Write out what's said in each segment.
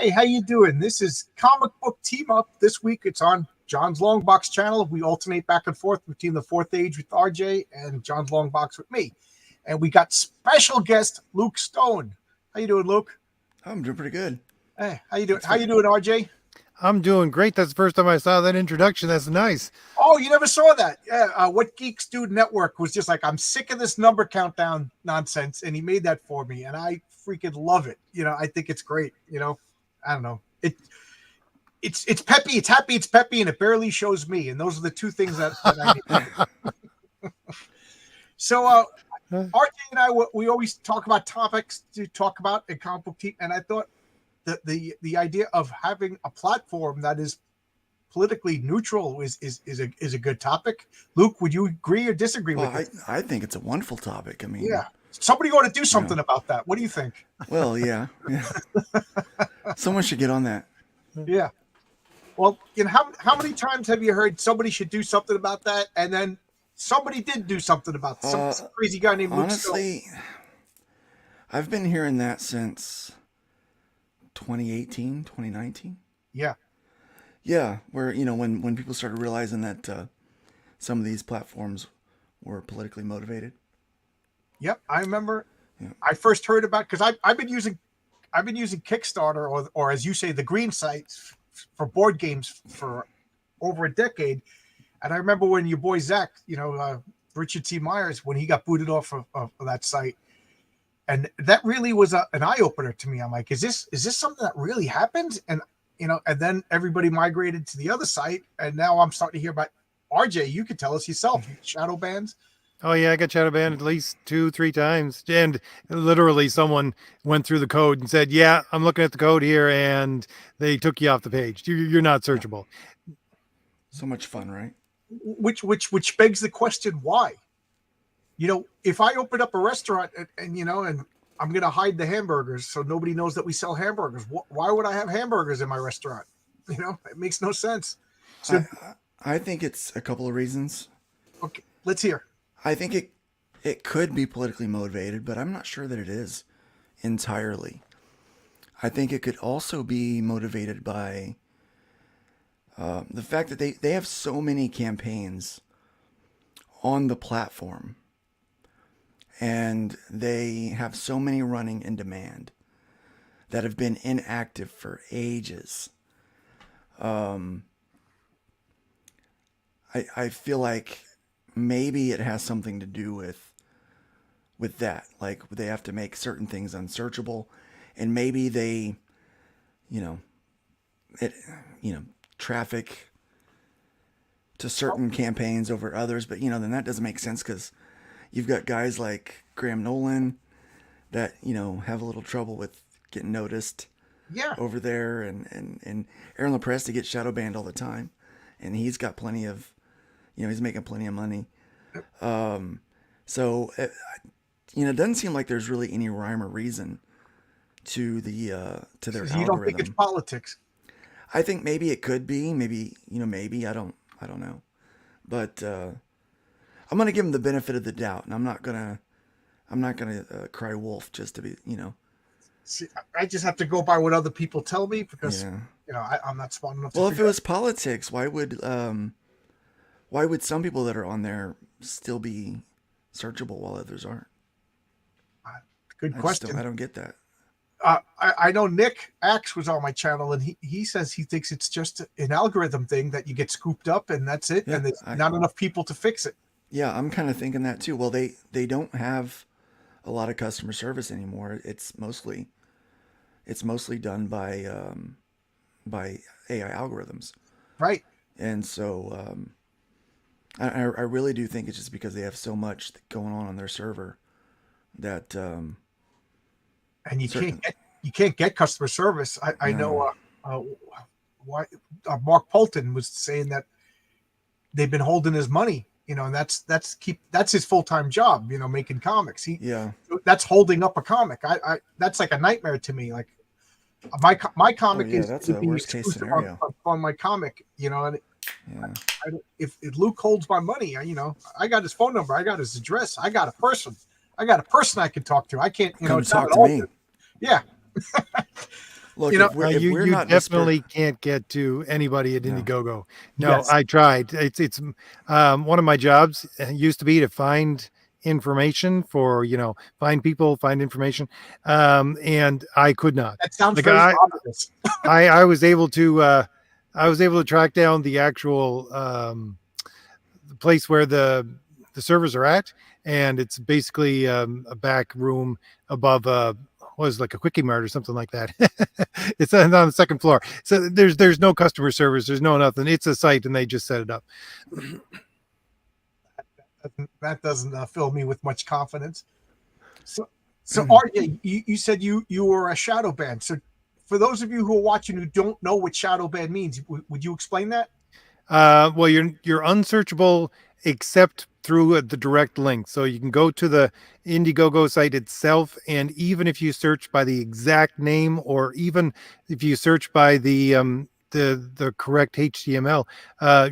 Hi, how you doing? This is Comic Book Team Up. This week it's on John's Long Box channel. We alternate back and forth between the Fourth Age with RJ and John's Long Box with me. And we got special guest Luke Stone. How you doing, Luke? I'm doing pretty good. Hey, how you doing? How you doing, RJ? I'm doing great. That's the first time I saw that introduction. That's nice. Oh, you never saw that? Yeah. What Geeks Do Network was just like, I'm sick of this number countdown nonsense, and he made that for me, and I freaking love it. I think it's great. I don't know. It's peppy, it's happy, it's peppy, and it barely shows me. And those are the two things that I need. So, RJ and I, we always talk about topics to talk about in Comic Book Team, and I thought that the idea of having a platform that is politically neutral is a good topic. Luke, would you agree or disagree with it? I think it's a wonderful topic. I mean, yeah, somebody ought to do something about that. What do you think? Well, yeah. Someone should get on that. Yeah. Well, how many times have you heard somebody should do something about that, and then somebody did do something about it? Some crazy guy named Luke Stone. Honestly, I've been hearing that since 2018, 2019. Yeah. Yeah, where, when people started realizing that some of these platforms were politically motivated. Yep, I remember. Yeah. I first heard about, because I've been using Kickstarter or as you say, the green sites for board games for over a decade. And I remember when your boy Zach, Richard T. Myers, when he got booted off of that site. And that really was an eye opener to me. I'm like, is this something that really happened? And and then everybody migrated to the other site, and now I'm starting to hear about RJ. You could tell us yourself, shadow bans. Oh yeah, I got shadow banned at least 2-3 times, and literally someone went through the code and said, "Yeah, I'm looking at the code here," and they took you off the page. You're not searchable. So much fun, right? Which begs the question, why? If I open up a restaurant and I'm going to hide the hamburgers so nobody knows that we sell hamburgers, why would I have hamburgers in my restaurant? It makes no sense. So I think it's a couple of reasons. Okay, let's hear. I think it could be politically motivated, but I'm not sure that it is entirely. I think it could also be motivated by the fact that they have so many campaigns on the platform, and they have so many running in demand that have been inactive for ages. I feel like maybe it has something to do with that. Like, they have to make certain things unsearchable, and maybe they, traffic to certain campaigns over others. But then that doesn't make sense, because you've got guys like Graham Nolan that have a little trouble with getting noticed. Yeah. Over there, and Aaron LaPresti gets shadow banned all the time, and he's got plenty of, he's making plenty of money. So it doesn't seem like there's really any rhyme or reason to their algorithm. You don't think it's politics? I think maybe it could be. Maybe maybe I don't know, but I'm gonna give him the benefit of the doubt, and I'm not gonna cry wolf just to be See, I just have to go by what other people tell me, because I'm not smart enough. Well, if it was politics, why would some people that are on there still be searchable while others aren't? Good question. I don't get that. I know Nick Axe was on my channel, and he says he thinks it's just an algorithm thing that you get scooped up and that's it, and there's not enough people to fix it. Yeah, I'm kind of thinking that too. Well, they don't have a lot of customer service anymore. It's mostly done by AI algorithms. Right. And so I really do think it's just because they have so much going on their server that and you can't get customer service. I know why Mark Polton was saying that they've been holding his money, and that's his full-time job, making comics. That's holding up a comic. I that's like a nightmare to me. Like my comic is that's a worst case scenario on my comic, and if Luke holds my money, I got his phone number, I got his address, I got a person I can talk to. I can't, come talk to me. Yeah. Look, You know, if we're You not disper definitely can't get to anybody at no. Indiegogo. No, yes, I tried. It's one of my jobs used to be to find information for, find people, find information, and I could not. that sounds Like very obvious. I was able to track down the actual the place where the servers are at, and it's basically a back room above was like a quickie mart or something like that. It's on the second floor, so there's no customer service, there's no nothing. It's a site, and they just set it up. That doesn't fill me with much confidence. So, so RJ, you said you were a shadow ban. So, for those of you who are watching who don't know what shadow ban means, would you explain that? Well, you're unsearchable except through the direct link. So you can go to the Indiegogo site itself, and even if you search by the exact name, or even if you search by the correct HTML,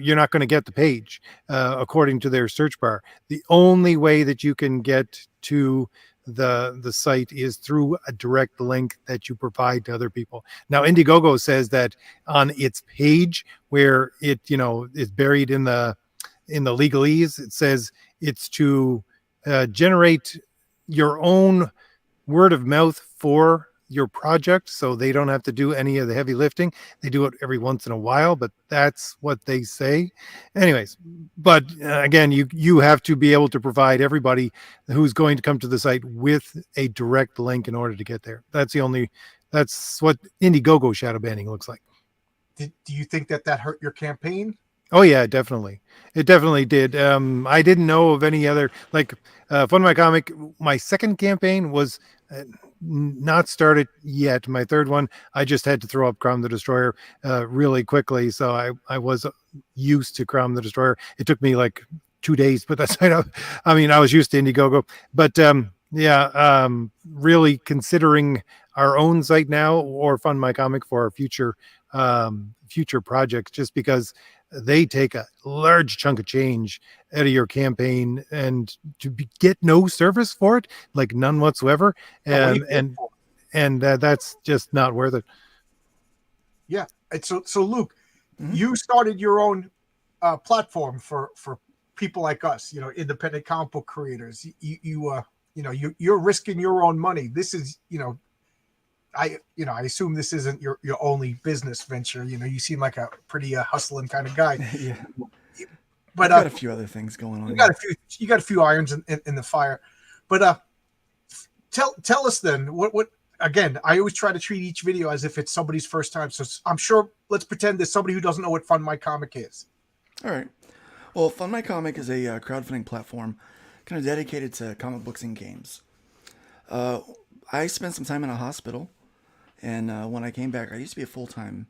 you're not going to get the page according to their search bar. The only way that you can get to the site is through a direct link that you provide to other people. Now, Indiegogo says that on its page, where it is buried in the legalese, it says it's to generate your own word of mouth for your project, so they don't have to do any of the heavy lifting. They do it every once in a while, but that's what they say. Anyways, but again, you have to be able to provide everybody who's going to come to the site with a direct link in order to get there. That's what Indiegogo shadow banning looks like. Do you think that hurt your campaign? Oh yeah, definitely. It definitely did. I didn't know of any other, like Fun My Comic. My second campaign was not started yet. My third one, I just had to throw up Crom the Destroyer really quickly, so I was used to Crom the Destroyer. It took me like 2 days, but that's I mean, I was used to Indiegogo, but yeah, really considering our own site now, or Fund My Comic, for our future projects, just because they take a large chunk of change out of your campaign, and get no service for it, like none whatsoever, Yeah, what are you and paying for? that's just not worth it. Yeah. And so Luke, Mhm. you started your own platform for people like us, independent comic book creators. You're risking your own money. This is, I assume this isn't your only business venture. You seem like a pretty hustling kind of guy. Yeah. But I've got a few other things going on. Yeah. you got a few irons in the fire. But tell us then what again. I always try to treat each video as if it's somebody's first time. So I'm sure, let's pretend there's somebody who doesn't know what Fund My Comic is. All right. Well, Fund My Comic is a crowdfunding platform kind of dedicated to comic books and games. I spent some time in a hospital, and when I came back, I used to be a full-time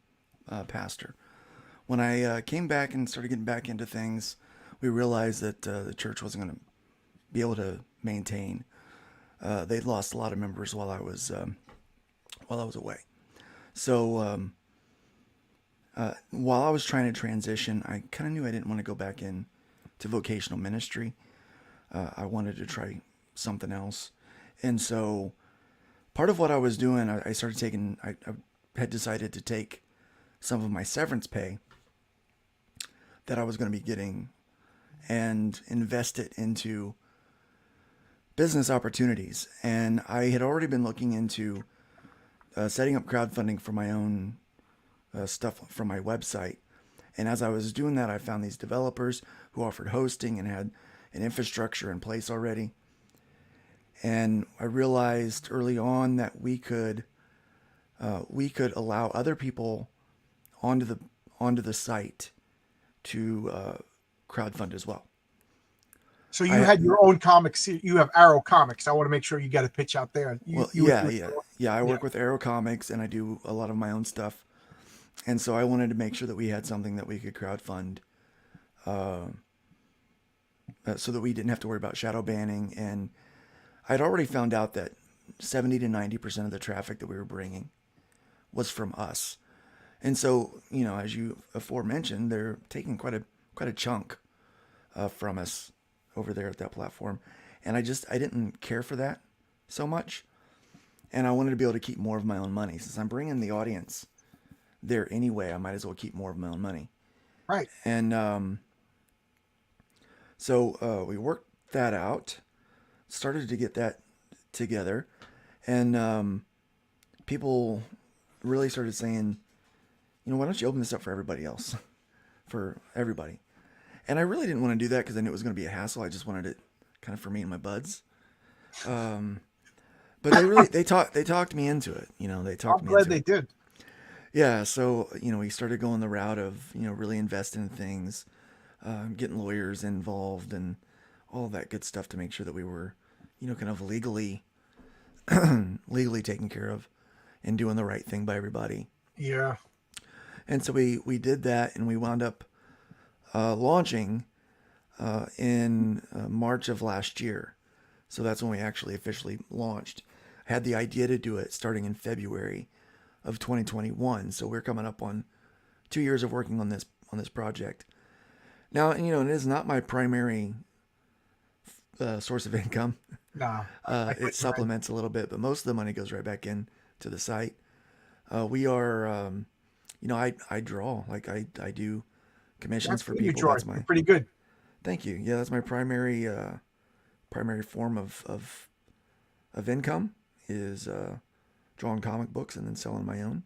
pastor. When I came back and started getting back into things, we realized that the church wasn't going to be able to maintain. They'd lost a lot of members while I was away. So while I was trying to transition, I kind of knew I didn't want to go back in to vocational ministry. I wanted to try something else, and so part of what I was doing, I started taking. I had decided to take some of my severance pay that I was going to be getting and invest it into business opportunities. And I had already been looking into setting up crowdfunding for my own stuff from my website. And as I was doing that, I found these developers who offered hosting and had an infrastructure in place already. And I realized early on that we could allow other people onto the site to crowdfund as well. So you I had your own comics. You have Arrow Comics. I want to make sure you got a pitch out there. I work with Arrow Comics, and I do a lot of my own stuff. And so I wanted to make sure that we had something that we could crowdfund, so that we didn't have to worry about shadow banning. And I'd already found out that 70 to 90% of the traffic that we were bringing was from us. And so, as you aforementioned, they're taking quite a chunk from us over there at that platform. And I didn't care for that so much. and I wanted to be able to keep more of my own money. Since I'm bringing the audience there anyway, I might as well keep more of my own money. Right. And so we worked that out, started to get that together, and people really started saying, why don't you open this up for everybody else, for everybody? And I really didn't want to do that because I knew it was going to be a hassle. I just wanted it kind of for me and my buds. But they talked me into it. They talked I'm me glad into they it. did. Yeah, so we started going the route of really investing in things, getting lawyers involved, and all that good stuff to make sure that we were, kind of legally taken care of, and doing the right thing by everybody. Yeah. And so we did that, and we wound up launching in March of last year. So that's when we actually officially launched. I had the idea to do it starting in February of 2021. So we're coming up on 2 years of working on this project. Now, it is not my primary source of income. Nah. It supplements a little bit, but most of the money goes right back in to the site. We are, I draw, like I do commissions for people. You're pretty good. Thank you. Yeah, that's my primary form of income is drawing comic books and then selling my own.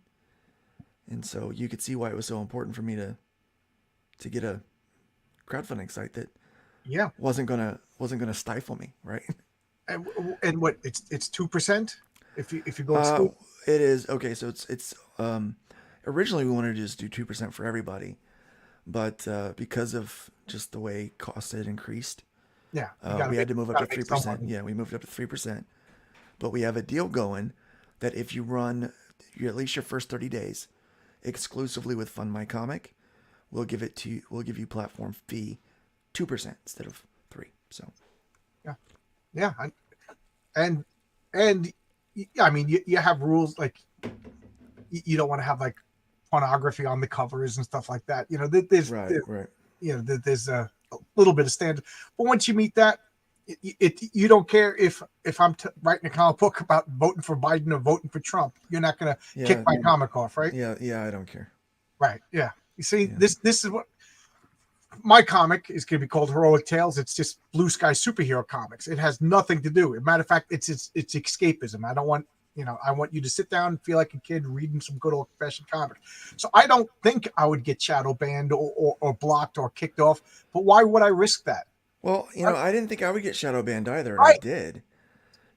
And so you could see why it was so important for me to get a crowdfunding site that wasn't gonna stifle me, right? And what it's 2% if you go exclude. It is okay. So it's originally we wanted to just do 2% for everybody, but because of just the way costs had increased, we had to move up to 3%. Yeah, we moved up to 3%. But we have a deal going that if you run at least your first 30 days exclusively with Fund My Comic, we'll give you platform fee 2% instead of 3%. So yeah, and I mean you have rules like you don't want to have like pornography on the covers and stuff like that. There's right. There's a little bit of standard, but once you meet that, you don't care if I'm writing a comic book about voting for Biden or voting for Trump. You're not going to kick my comic off, right? Yeah, I don't care. Right. Yeah. You see, this is what my comic is going to be called. Heroic Tales. It's just blue sky superhero comics. It has nothing to do. As a matter of fact, it's escapism. I don't want I want you to sit down and feel like a kid reading some good old fashioned comic. So I don't think I would get shadow banned or blocked or kicked off. But why would I risk that? Well, I didn't think I would get shadow banned either, and I did.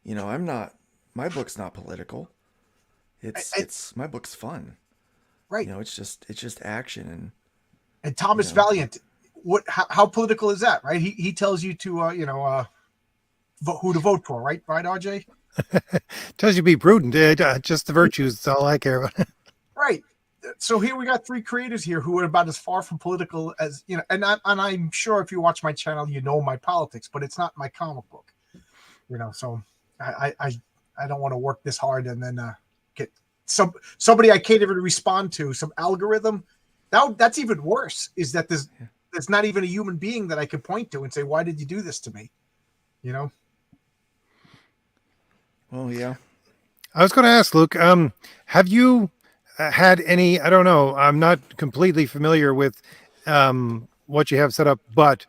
I'm not. My book's not political. It's my book's fun. Right. It's just action and Thomas Valiant. How political is that? Right. He tells you to who to vote for. Right, RJ. Tells you to be prudent. Just the virtues. That's all I care about. Right. So here we got 3 creators here who are about as far from political as and I'm sure if you watch my channel, my politics, but it's not my comic book. So I don't want to work this hard and then get somebody I can't even respond to, some algorithm. That's even worse. Is that there's not even a human being that I can point to and say, why did you do this to me? Well, yeah. I was going to ask, Luke, have you had any, I don't know, I'm not completely familiar with what you have set up, but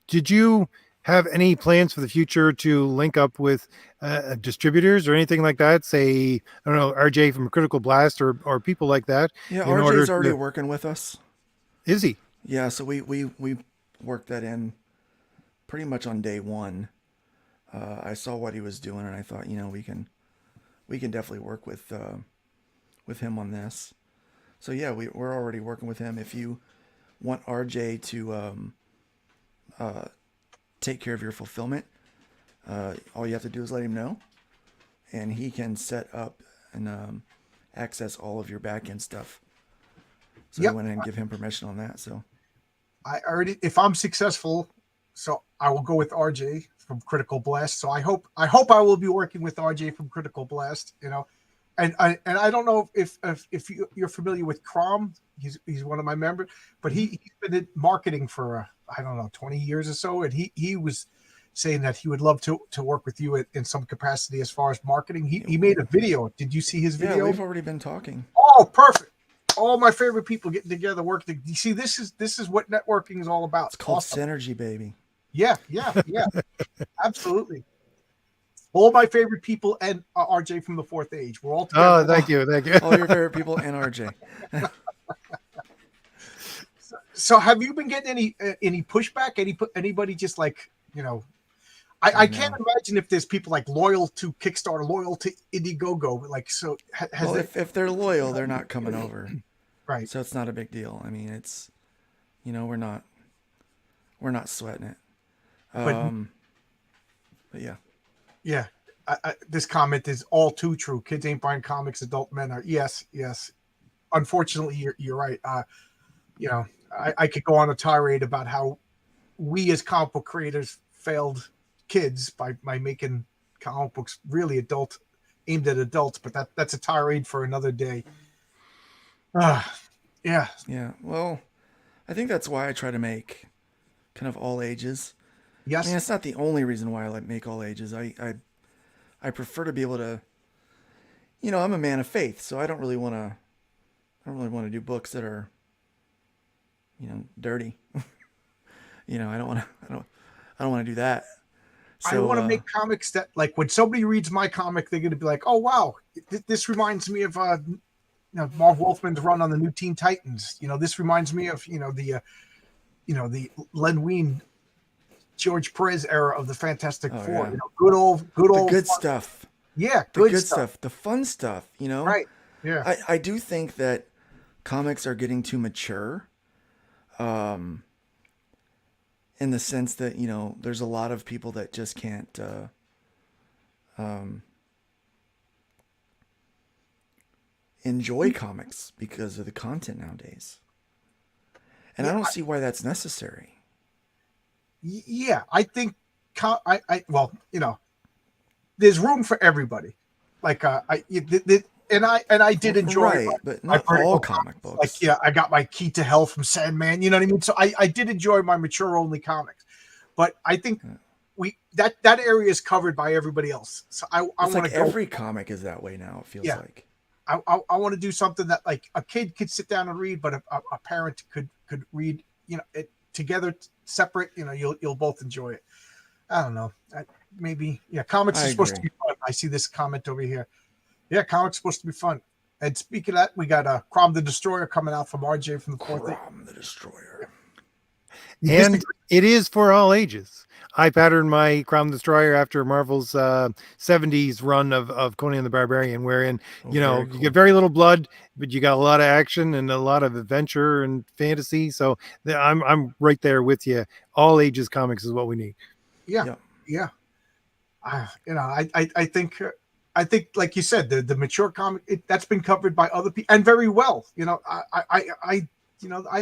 did you have any plans for the future to link up with distributors or anything like that? Say, I don't know, RJ from Critical Blast or people like that? Yeah, RJ's already working with us. Is he? Yeah, so we worked that in pretty much on day one. I saw what he was doing, and I thought, we can definitely work with him on this. So yeah, we're already working with him. If you want RJ to take care of your fulfillment, all you have to do is let him know, and he can set up and access all of your backend stuff. So I went ahead and give him permission on that. So I already, if I'm successful, so I will go with RJ from Critical Blast. So I hope I will be working with RJ from Critical Blast. And I don't know if you're familiar with Crom. He's one of my members, but he's been in marketing for I don't know 20 years or so, and he was saying that he would love to work with you in some capacity as far as marketing. He made a video. Did you see his Yeah, video? we've already been talking. Oh, perfect. All my favorite people getting together, working. You see, this is what networking is all about. It's called Awesome. synergy, baby. Yeah, absolutely. All my favorite people and RJ from the Fourth Age. We're all together. Oh, thank you. All your favorite people and RJ. So, have you been getting any pushback? Anybody just like, I can't imagine if there's people like loyal to Kickstarter, loyal to Indiegogo. Like, so has Well, if they're loyal, they're not coming over. right? So it's not a big deal. I mean, it's, we're not sweating it. But yeah. Yeah. This comment is all too true. Kids ain't buying comics. Adult men are. Yes. Unfortunately, you're right. I could go on a tirade about how we as comic book creators failed kids by making comic books really aimed at adults, but that's a tirade for another day. Yeah. Well, I think that's why I try to make kind of all ages. Yes. I mean, it's not the only reason why I make all ages. I prefer to be able to, I'm a man of faith, so I don't really want to do books that are, dirty. I don't want to do that. So, I want to make comics that, like, when somebody reads my comic, they're going to be like, "Oh wow, this reminds me of Marv Wolfman's run on the new Teen Titans." This reminds me of the Len Wein, George Perez era of the Fantastic Four. Yeah. Good old the good fun. stuff. Yeah, the good stuff, the fun stuff. Right. Yeah. I do think that comics are getting too mature. In the sense that, there's a lot of people that just can't, enjoy comics because of the content nowadays. And I don't see why that's necessary. Yeah, I think there's room for everybody. Like I did enjoy, right, but not all comic books. Like I got my Key to Hell from Sandman. You know what I mean? So I did enjoy my mature only comics, but I think that area is covered by everybody else. So I want like to go. Every comic is that way now. It feels like. I want to do something that like a kid could sit down and read, but a parent could read. It together, separate. You'll both enjoy it. I don't know. Comics are supposed to be fun. I see this comment over here. Yeah, comics supposed to be fun. And speaking of that, we got Crom the Destroyer coming out from RJ from the Fourth. Crom the Destroyer. And it is for all ages. I patterned my Crom the Destroyer after Marvel's 70s run of Conan the Barbarian, wherein, you get very little blood, but you got a lot of action and a lot of adventure and fantasy. So I'm right there with you. All ages comics is what we need. Yeah. I think, like you said, the mature comic that's been covered by other people and very well. I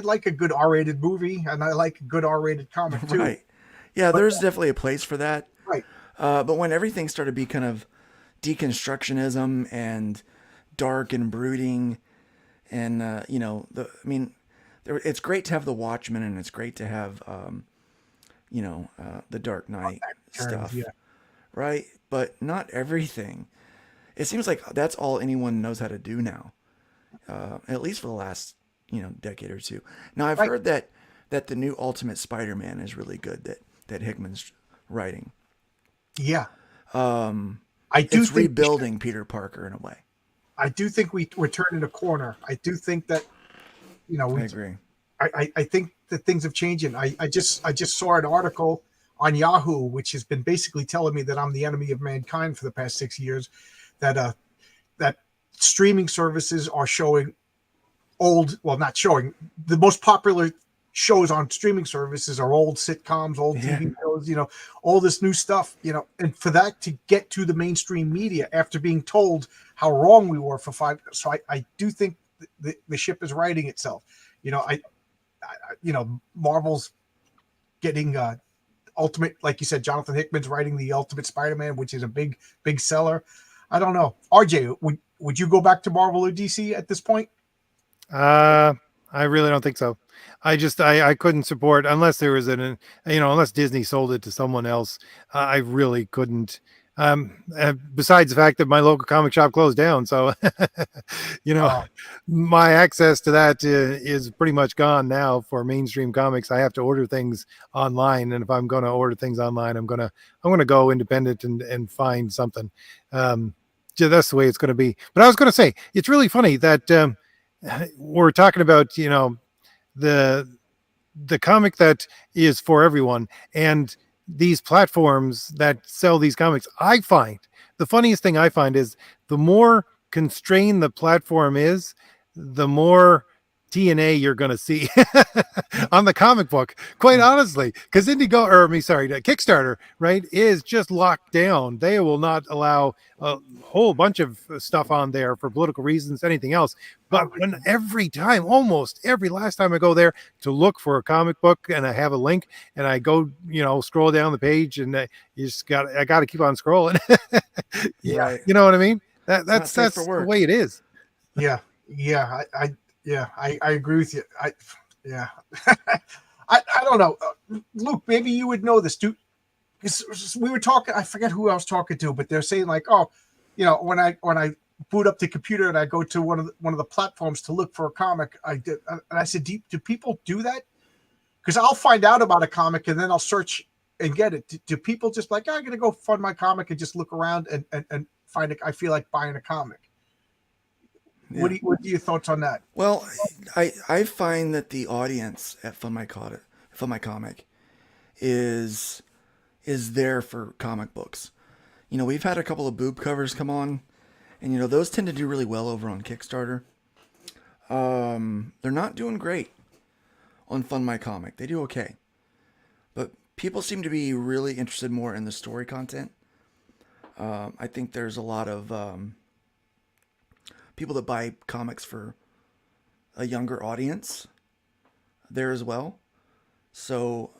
like a good R-rated movie and I like a good R-rated comic too. Right. Yeah, there's definitely a place for that. Right. But when everything started to be kind of deconstructionism and dark and brooding, and it's great to have the Watchmen and it's great to have the Dark Knight stuff. Yeah. Right? But not everything. It seems like that's all anyone knows how to do now. At least for the last, decade or two. Now I've heard that the new Ultimate Spider-Man is really good that Hickman's writing. Yeah. It's rebuilding Peter Parker in a way. I do think we're turning a corner. I do think that, I agree. I think that things have changed. And I just saw an article on Yahoo, which has been basically telling me that I'm the enemy of mankind for the past 6 years, that streaming services are showing not showing, the most popular shows on streaming services are old sitcoms, old TV shows, all this new stuff, and for that to get to the mainstream media after being told how wrong we were for 5 years. So I do think the ship is righting itself. Marvel's getting Ultimate, like you said, Jonathan Hickman's writing the Ultimate Spider-Man, which is a big seller. I don't know. RJ, would you go back to Marvel or DC at this point? I I really don't think so. I couldn't support unless there was unless Disney sold it to someone else. I really couldn't. Besides the fact that my local comic shop closed down, so you know, Oh, my access to that is pretty much gone now for mainstream comics. I have to order things online, and if I'm going to order things online, I'm gonna go independent and find something. Um, that's the way it's going to be. But I was going to say it's really funny that we're talking about the the comic that is for everyone and these platforms that sell these comics. I find the funniest thing I find is the more constrained the platform is, the more TNA you're going to see on the comic book, quite honestly, because Kickstarter, right, is just locked down. They will not allow a whole bunch of stuff on there for political reasons, anything else. But oh, when every time, almost every last time I go there to look for a comic book and I have a link and I go, scroll down the page and I got to keep on scrolling. yeah, Right. You know what I mean? It's not safe for That's the work. way it is. yeah, yeah. I agree with you. Yeah. I don't know, Luke. Maybe you would know this, dude. Because we were talking. I forget who I was talking to, but they're saying like, oh, when I boot up the computer and I go to one of the platforms to look for a comic, I did, and I said, do people do that? Because I'll find out about a comic and then I'll search and get it. Do people just like, I'm gonna go fund my comic and just look around and find it? I feel like buying a comic. Yeah. What are your thoughts on that? Well, I find that the audience at Fund My Comic is there for comic books. We've had a couple of boob covers come on, and those tend to do really well over on Kickstarter. They're not doing great on Fund My Comic. They do okay, but people seem to be really interested more in the story content. I think there's a lot of people that buy comics for a younger audience there as well. So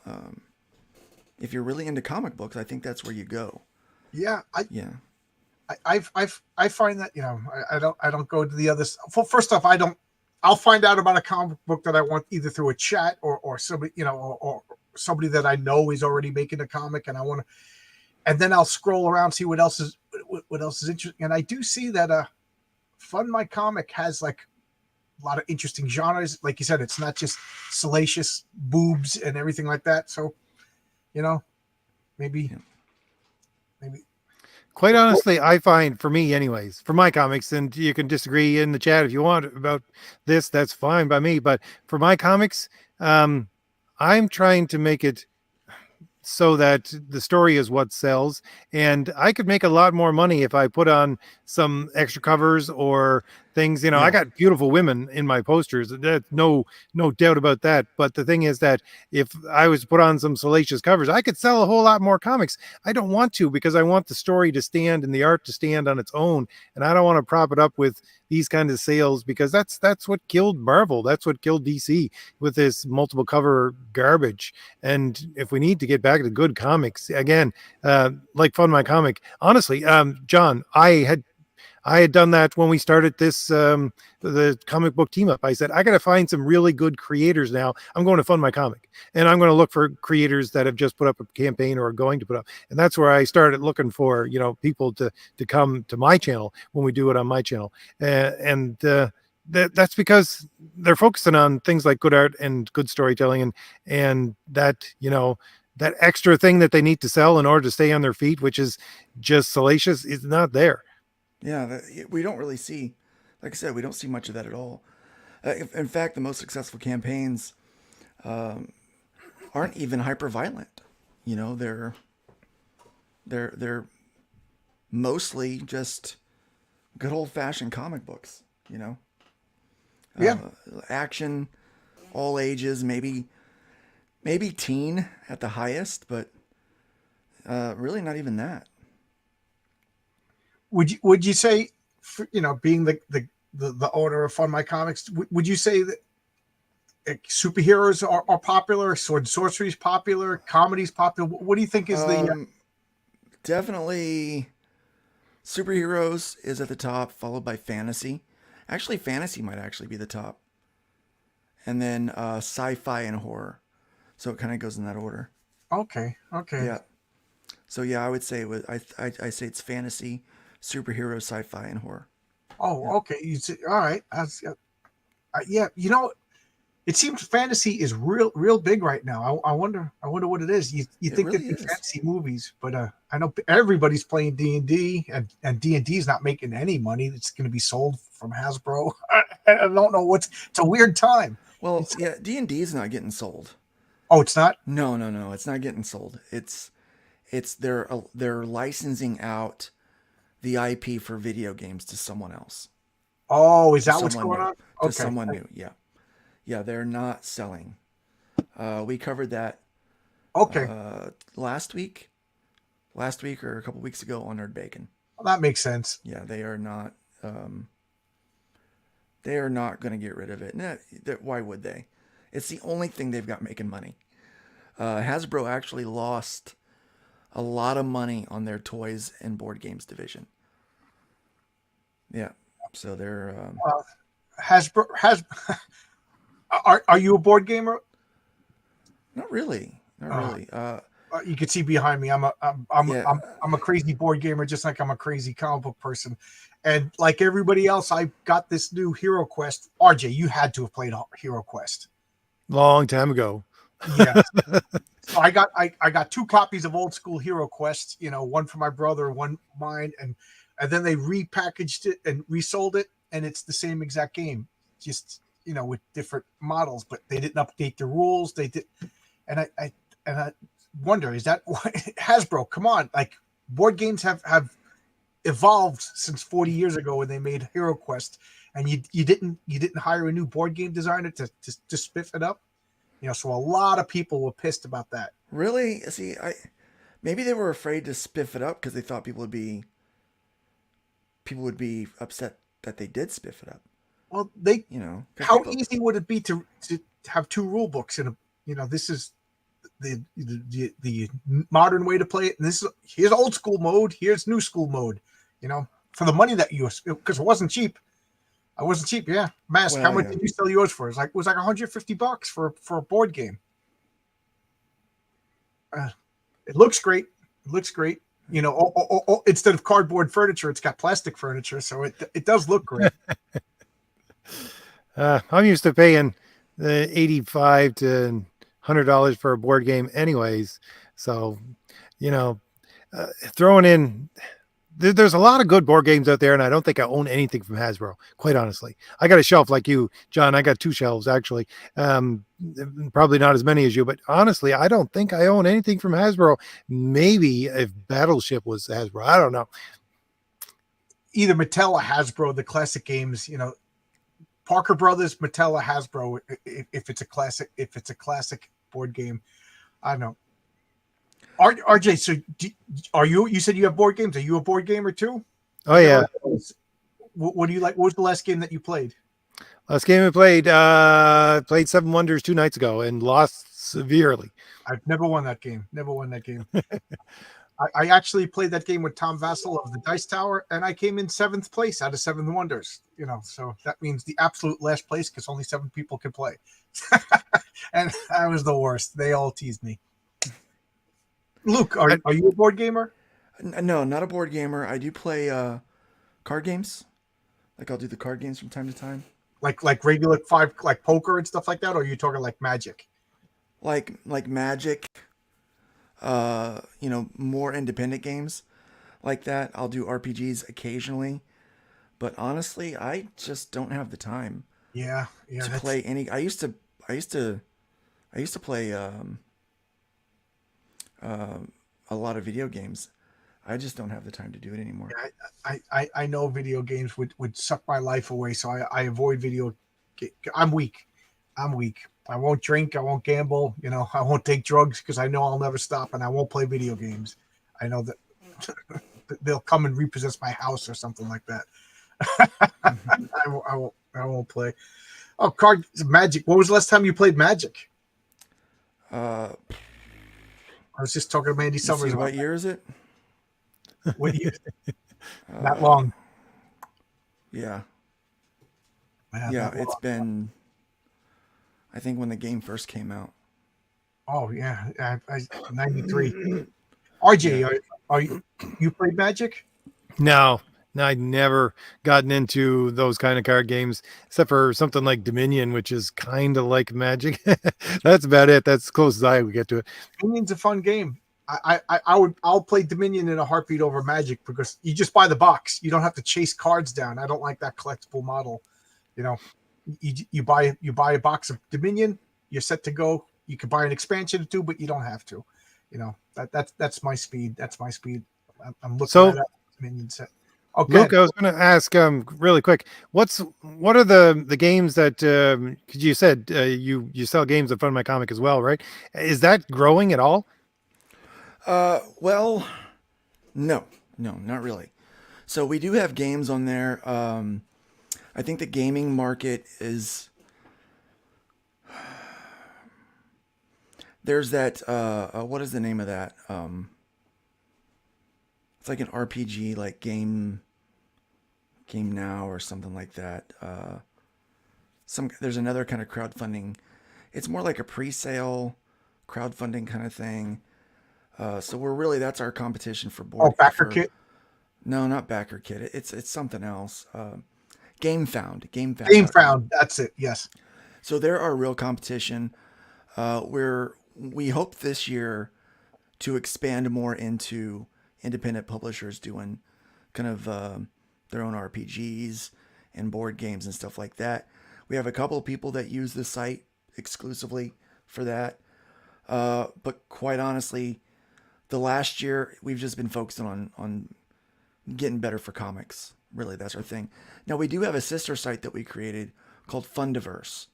if you're really into comic books, I think that's where you go. Yeah, Yeah. I find that I don't go to the others. Well, first off, I don't. I'll find out about a comic book that I want either through a chat or somebody or somebody that I know is already making a comic, and I want to. And then I'll scroll around, see what else is interesting. And I do see that Fund My Comic has like a lot of interesting genres. Like you said, it's not just salacious boobs and everything like that. So you know, maybe Yeah. maybe. Quite honestly, I find for me, anyways, for my comics, and you can disagree in the chat if you want about this, that's fine by me. But for my comics, um, I'm trying to make it so that the story is what sells, and I could make a lot more money if I put on some extra covers or things. I Yeah. got beautiful women in my posters. That's no doubt about that. But the thing is that if I was to put on some salacious covers, I could sell a whole lot more comics. I don't want to, because I want the story to stand and the art to stand on its own, and I don't want to prop it up with these kind of sales, because that's what killed Marvel. That's what killed DC with this multiple cover garbage. And if we need to get back to good comics again, like Fund My Comic, honestly, John, I had done that when we started this the comic book team up. I said I got to find some really good creators now. I'm going to Fund My Comic, and I'm going to look for creators that have just put up a campaign or are going to put up. And that's where I started looking for people to come to my channel when we do it on my channel. And that's because they're focusing on things like good art and good storytelling, and that that extra thing that they need to sell in order to stay on their feet, which is just salacious, is not there. Yeah. We don't really see, like I said, we don't see much of that at all. In fact, the most successful campaigns aren't even hyper violent. They're mostly just good old fashioned comic books. Yeah, Action, all ages, maybe teen at the highest, but really not even that. would you say, being the owner of Fund My Comics, would you say that superheroes are popular, sword and sorcery is popular, comedy is popular? What do you think is the Um, Definitely superheroes is at the top, followed by fantasy. Actually, fantasy might actually be the top, and then sci-fi and horror. So it kind of goes in that order. Okay, okay. Yeah. So yeah, I would say it was. I say it's fantasy, superhero, sci-fi, and horror. Yeah. Oh, okay. You see, all right. Yeah, it seems fantasy is real big right now. I wonder what it is. You It think there'd really be is. fantasy movies, but I know everybody's playing D&D, and D&D is not making any money. It's going to be sold from Hasbro. I don't know what's. It's a weird time. Well, It's yeah, D&D is not getting sold. Oh, it's not. No, no, no, it's not getting sold. It's they're licensing out the IP for video games to someone else, Oh, is to that what's someone going new, on? to Okay, someone new. Yeah, yeah, they're not selling. We covered that okay. last week, or a couple weeks ago on Nerd Bacon. Well, that makes sense. Yeah, they are not. Um, they are not going to get rid of it. Nah, why would they? It's the only thing they've got making money. Hasbro actually lost a lot of money on their toys and board games division. Yeah, so they're Uh, Hasbro has. Are you a board gamer? not really, not Uh, really. you can see behind me. I'm Yeah, I'm a crazy board gamer, just like I'm a crazy comic book person. And like everybody else, I got this new Hero Quest. RJ, you had to have played Hero Quest. Long time ago. Yeah. So I got two copies of old school Hero Quest. One for my brother, one mine, and then they repackaged it and resold it, and it's the same exact game, just with different models. But they didn't update the rules. They did, and I wonder, is that why Hasbro? Come on, like board games have evolved since 40 years ago when they made Hero Quest, and you didn't hire a new board game designer to spiff it up. So a lot of people were pissed about that. really. See, I maybe they were afraid to spiff it up because they thought people would be upset that they did spiff it up. Well, Because how people. easy would it be to have two rule books in a, this is the modern way to play it, and here's old school mode, here's new school mode, for the money that because it wasn't cheap. I wasn't cheap, yeah. Mask, how Well, much yeah. did you sell yours for? It was like $150 for a board game. It looks great. It looks great. Instead of cardboard furniture, it's got plastic furniture, so it does look great. I'm used to paying the 85 to $100 for a board game, anyways. So, you know, throwing in there's a lot of good board games out there, and I don't think I own anything from Hasbro. Quite honestly, I got a shelf like you, John. I got two shelves actually. Probably not as many as you, but honestly, I don't think I own anything from Hasbro. Maybe if Battleship was Hasbro, I don't know. Either Mattel or Hasbro, the classic games, Parker Brothers, Mattel, or Hasbro. If it's a classic board game, I don't know. RJ, so are you? You said you have board games. Are you a board gamer too? Oh yeah, What do you like? What was the last game that you played? last game I played Seven Wonders 2 nights ago and lost severely. I've never won that game. Never won that game. I actually played that game with Tom Vassell of the Dice Tower, and I came in 7th place out of Seven Wonders. So that means the absolute last place because only 7 people can play. And I was the worst. They all teased me. Luke, are you a board gamer? No, not a board gamer. I do play card games. Like I'll do the card games from time to time. Like regular five, like poker and stuff like that, or are you talking like Magic? Like Magic. More independent games like that. I'll do RPGs occasionally, but honestly, I just don't have the time Yeah, to play any. I used to play a lot of video games. I just don't have the time to do it anymore. I know video games would suck my life away, so I avoid video. I'm weak. I'm weak. I won't drink. I won't gamble. I won't take drugs because I know I'll never stop, and I won't play video games. I know that they'll come and repossess my house or something like that. I won't play. Oh, Magic. When was the last time you played Magic? Uh, I was just talking to Mandy Summers. what year is it? What year? Not long. Yeah. Man, Yeah, not long. it's been I think when the game first came out. Oh yeah, 93. RJ, Yeah. are you played Magic? No, no, I'd never gotten into those kind of card games, except for something like Dominion, which is kind of like Magic. That's about it. That's as close as I would get to it. Dominion's a fun game. I'll play Dominion in a heartbeat over Magic because you just buy the box. You don't have to chase cards down. I don't like that collectible model. You know, you buy a box of Dominion. You're set to go. You can buy an expansion or two, but you don't have to. You know that's my speed. That's my speed. I'm looking So, at that Dominion set. Oh, go Luke, ahead. I was going to ask really quick. What are the games that because you said you sell games at Fun My Comic as well, right? Is that growing at all? Well, no, no, not really. So we do have games on there. I think the gaming market is there's that what is the name of that? It's like an RPG like game now or something like that. There's another kind of crowdfunding. It's more like a pre-sale crowdfunding kind of thing. So that's our competition for Oh, board Backer for Kit, no, not Backer Kit. It's something else. Game GameFound.com. Found. That's it. Yes. So they're our real competition. We hope this year to expand more into independent publishers doing kind of their own RPGs and board games and stuff like that. We have a couple of people that use the site exclusively for that. But quite honestly, the last year we've just been focusing on getting better for comics. Really, that's our thing. Now we do have a sister site that we created called Fundiverse,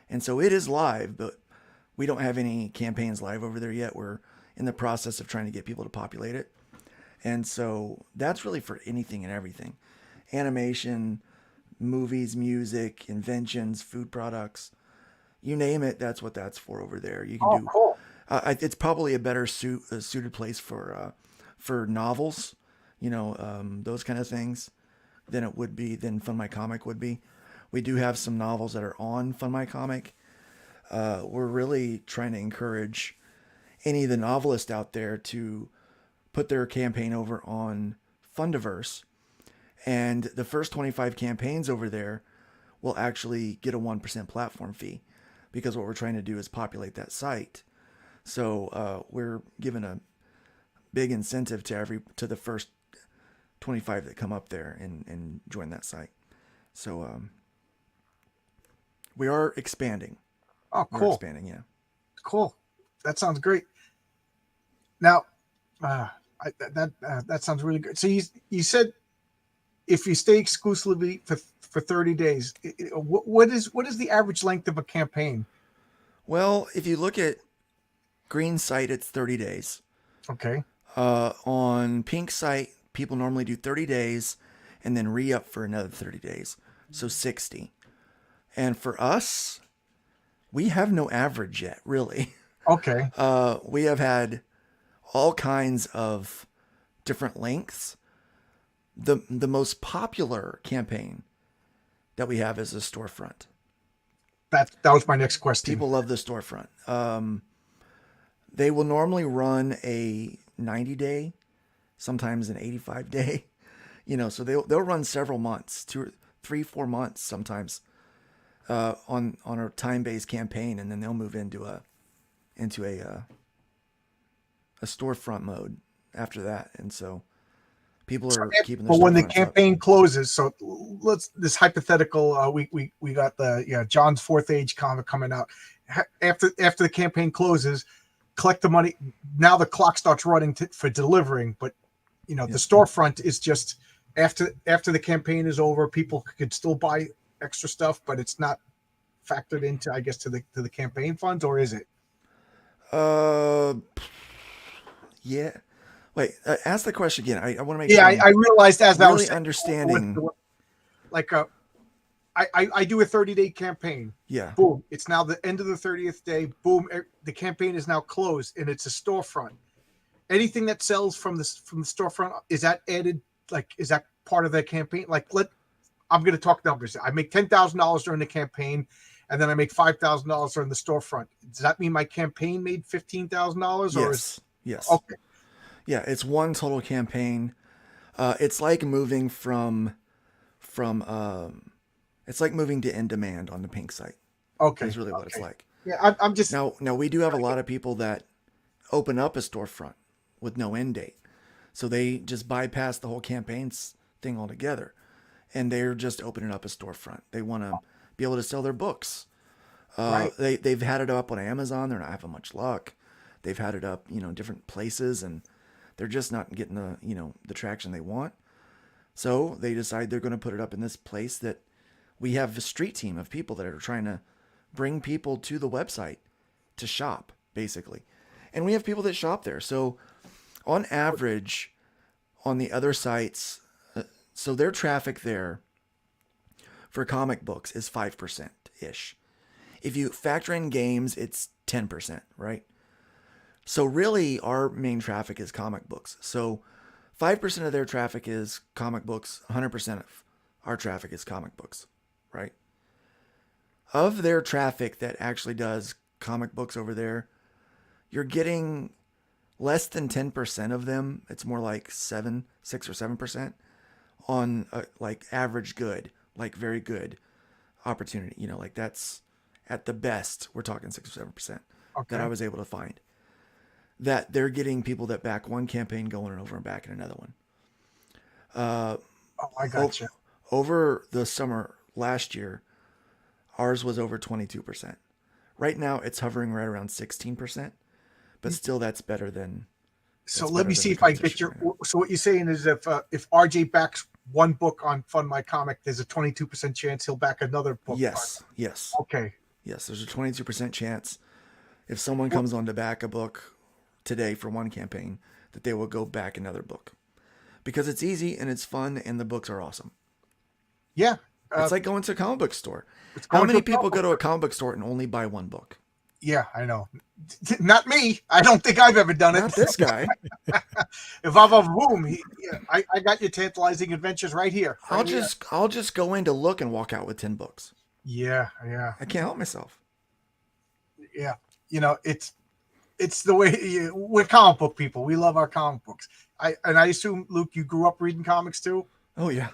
and so it is live, but we don't have any campaigns live over there yet. We're in the process of trying to get people to populate it, and so that's really for anything and everything: animation, movies, music, inventions, food products, you name it. That's what that's for over there. You can Oh, do. cool. It's probably a better suited place for novels, those kind of things, than Fun My Comic would be. We do have some novels that are on Fun My Comic. We're really trying to encourage any of the novelists out there to put their campaign over on Fundiverse, and the first 25 campaigns over there will actually get a 1% platform fee, because what we're trying to do is populate that site. So we're giving a big incentive to the first 25 that come up there and join that site. So we are expanding. Oh, We're cool. expanding, yeah. Cool. That sounds great. Now, that sounds really good. So you said if you stay exclusively for 30 days, what is the average length of a campaign? Well, if you look at Green site, it's 30 days. Okay. On Pink site, people normally do 30 days and then re-up for another 30 days. So 60. And for us, we have no average yet, really. Okay. We have had all kinds of different lengths. The most popular campaign that we have is a storefront. That was my next question. People love the storefront. They will normally run a 90-day, sometimes an 85-day. So they'll run several months, 2 or 3, 4 months sometimes, on a time-based campaign, and then they'll move into a storefront mode after that. And so people are keeping their But when the storefronts up. campaign closes, so this hypothetical, we got the John's Fourth Age comic coming out. After the campaign closes, collect the money. Now the clock starts running for delivering, but the storefront is just after the campaign is over, people could still buy extra stuff, but it's not factored into, I guess, to the campaign funds, or is it? Yeah. Wait, ask the question again. I want to make Yeah, sure I realized as I was really saying, understanding. like I do a 30-day campaign. Yeah. Boom. It's now the end of the 30th day. Boom. The campaign is now closed and it's a storefront. Anything that sells from the storefront, is that added? Like, is that part of the campaign? Like, I'm going to talk numbers. I make $10,000 during the campaign, and then I make $5,000 on the storefront. Does that mean my campaign made $15,000? Or is Yes. okay? Yeah, it's one total campaign. It's like moving it's like moving to in demand on the pink site. Okay, Is really what it's like. Yeah, I'm just Now we do have a lot of people that open up a storefront with no end date, so they just bypass the whole campaigns thing altogether, and they're just opening up a storefront. They want to be able to sell their books. right. They've had it up on Amazon. They're not having much luck. They've had it up, different places, and they're just not getting the traction they want. So they decide they're going to put it up in this place that we have a street team of people that are trying to bring people to the website to shop, basically. And we have people that shop there. So on average, on the other sites, so their traffic there for comic books is 5% ish. If you factor in games, it's 10%, right? So really, our main traffic is comic books. So 5% of their traffic is comic books. 100% of our traffic is comic books, right? Of their traffic that actually does comic books over there, you're getting less than 10% of them. It's more like 6 or 7% on like average good, like very good opportunity. Like that's at the best, we're talking 6 or 7% that I was able to find. That they're getting people that back one campaign going over and back in another one. I gotcha. Over the summer last year, ours was over 22%. Right now, it's hovering right around 16%, but still, that's better than. So let me see if I get your. So what you're saying is if RJ backs one book on Fund My Comic, there's a 22% chance he'll back another book. Yes. Okay. Yes, there's a 22% chance if someone comes on to back a book today for one campaign that they will go back another book because it's easy and it's fun and the books are awesome. Yeah. It's like going to a comic book store. How many people go to a comic book store and only buy one book? Yeah, I know. Not me. I don't think I've ever done it. Not this guy. If I'm a room, I got your tantalizing adventures right here. I'll just go in to look and walk out with 10 books. Yeah. I can't help myself. Yeah. It's the way we're comic book people. We love our comic books. I assume, Luke, you grew up reading comics too? Oh yeah.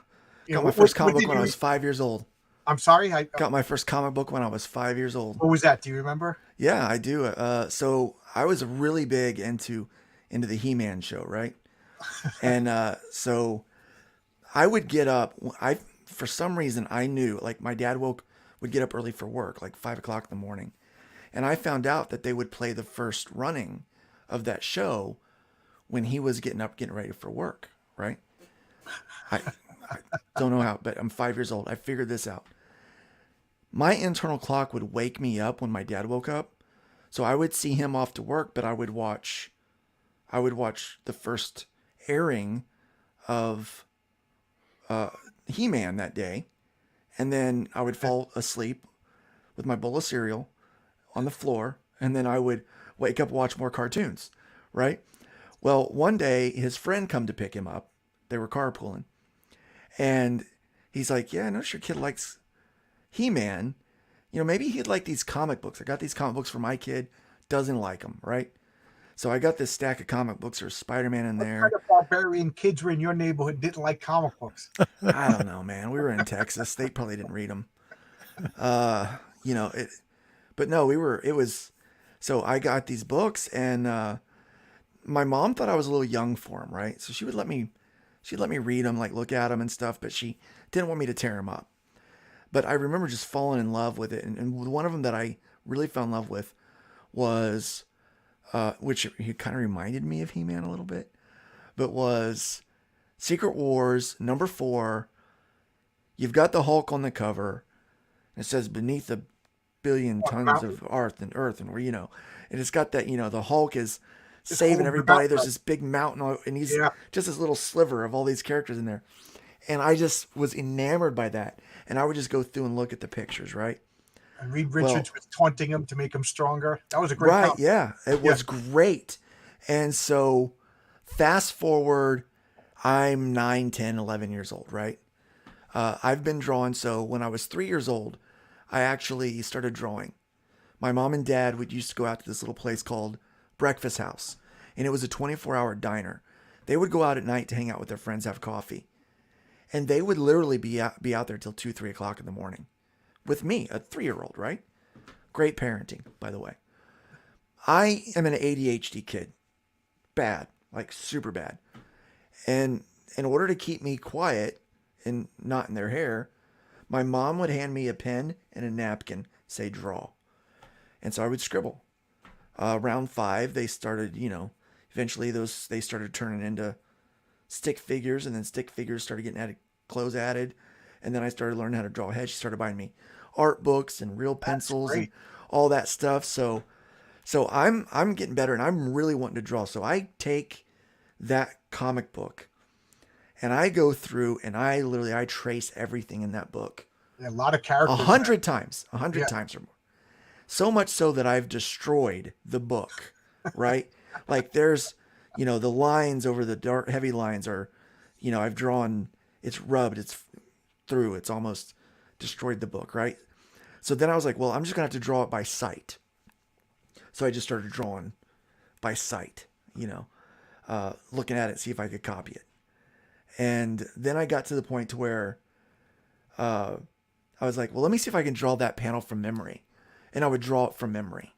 Got my first comic book when I was 5 years old. I'm sorry? I got my first comic book when I was 5 years old. What was that? Do you remember? Yeah, I do. So I was really big into the He-Man show, right? And so I would get up. For some reason, I knew, like my dad would get up early for work, like 5 o'clock in the morning. And I found out that they would play the first running of that show when he was getting ready for work, right? I don't know how, but I'm 5 years old. I figured this out. My internal clock would wake me up when my dad woke up. So I would see him off to work, but I would watch the first airing of He-Man that day. And then I would fall asleep with my bowl of cereal on the floor. And then I would wake up, watch more cartoons, right? Well, one day his friend come to pick him up. They were carpooling. And he's like, yeah, I know your kid likes He-Man. Maybe he'd like these comic books. I got these comic books for my kid. Doesn't like them, right? So I got this stack of comic books. There's Spider-Man in there. What kind of barbarian kids were in your neighborhood and didn't like comic books? I don't know, man. We were in Texas. They probably didn't read them. But no, so I got these books and my mom thought I was a little young for them, right? So she'd let me read them, like look at them and stuff, but she didn't want me to tear them up. But I remember just falling in love with it. And one of them that I really fell in love with was, which he kind of reminded me of He-Man a little bit, but was Secret Wars #4. You've got the Hulk on the cover. It says beneath a billion tons of earth, and and it's got that, the Hulk is saving everybody. There's this big mountain, and he's just this little sliver of all these characters in there. And I just was enamored by that. And I would just go through and look at the pictures, right? And Reed Richards was taunting him to make him stronger. That was a great comic. Yeah. It was great. And so fast forward, I'm 9, 10, 11 years old, right? I've been drawing. So when I was 3 years old, I actually started drawing. My mom and dad would used to go out to this little place called Breakfast House, and it was a 24-hour diner. They would go out at night to hang out with their friends, have coffee, and they would literally be out there till 2, 3 o'clock in the morning with me, a 3-year-old, right? Great parenting, by the way. I am an ADHD kid. Bad, like super bad. And in order to keep me quiet and not in their hair, my mom would hand me a pen and a napkin, say draw. And so I would scribble. Round 5, they started, eventually they started turning into stick figures, and then stick figures started getting clothes added. And then I started learning how to draw heads. She started buying me art books and real pencils and all that stuff. So I'm getting better, and I'm really wanting to draw. So I take that comic book and I go through and I trace everything in that book. Yeah, a lot of characters. 100 times or more. So much so that I've destroyed the book, right? Like there's, the lines over the dark, heavy lines are, I've drawn, it's rubbed, it's through, it's almost destroyed the book, right? So then I was like, well, I'm just going to have to draw it by sight. So I just started drawing by sight, looking at it, see if I could copy it. And then I got to the point to where I was like, well, let me see if I can draw that panel from memory. And I would draw it from memory.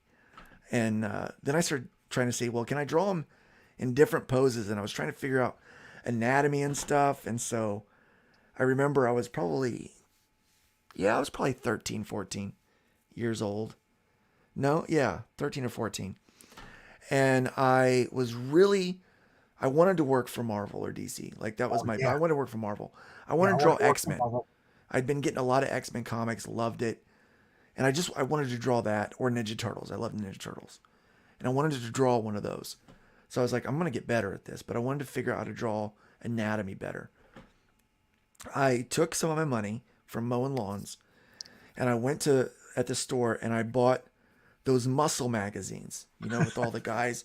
And then I started trying to say, well, can I draw them in different poses? And I was trying to figure out anatomy and stuff. And so I remember I was probably 13, 14 years old. No, yeah, 13 or 14. And I wanted to work for Marvel or DC. Like that was I wanted to work for Marvel. I wanted to draw X-Men. I'd been getting a lot of X-Men comics, loved it. And I wanted to draw that, or Ninja Turtles. I love Ninja Turtles. And I wanted to draw one of those. So I was like, I'm going to get better at this, but I wanted to figure out how to draw anatomy better. I took some of my money from mowing lawns, and I went at the store and I bought those muscle magazines, with all the guys,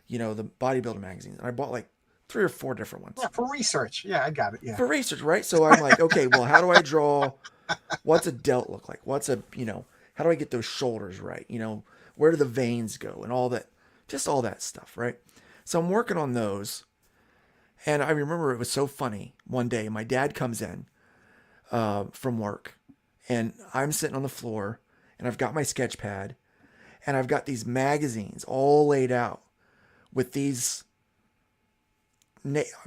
the bodybuilder magazines. And I bought like 3 or 4 different ones. Yeah, for research. Yeah, I got it. Yeah. For research, right? So I'm like, okay, well, how do I draw? What's a delt look like? How do I get those shoulders right? Where do the veins go and all that, just all that stuff, right? So I'm working on those. And I remember it was so funny. One day, my dad comes in from work, and I'm sitting on the floor, and I've got my sketch pad, and I've got these magazines all laid out with these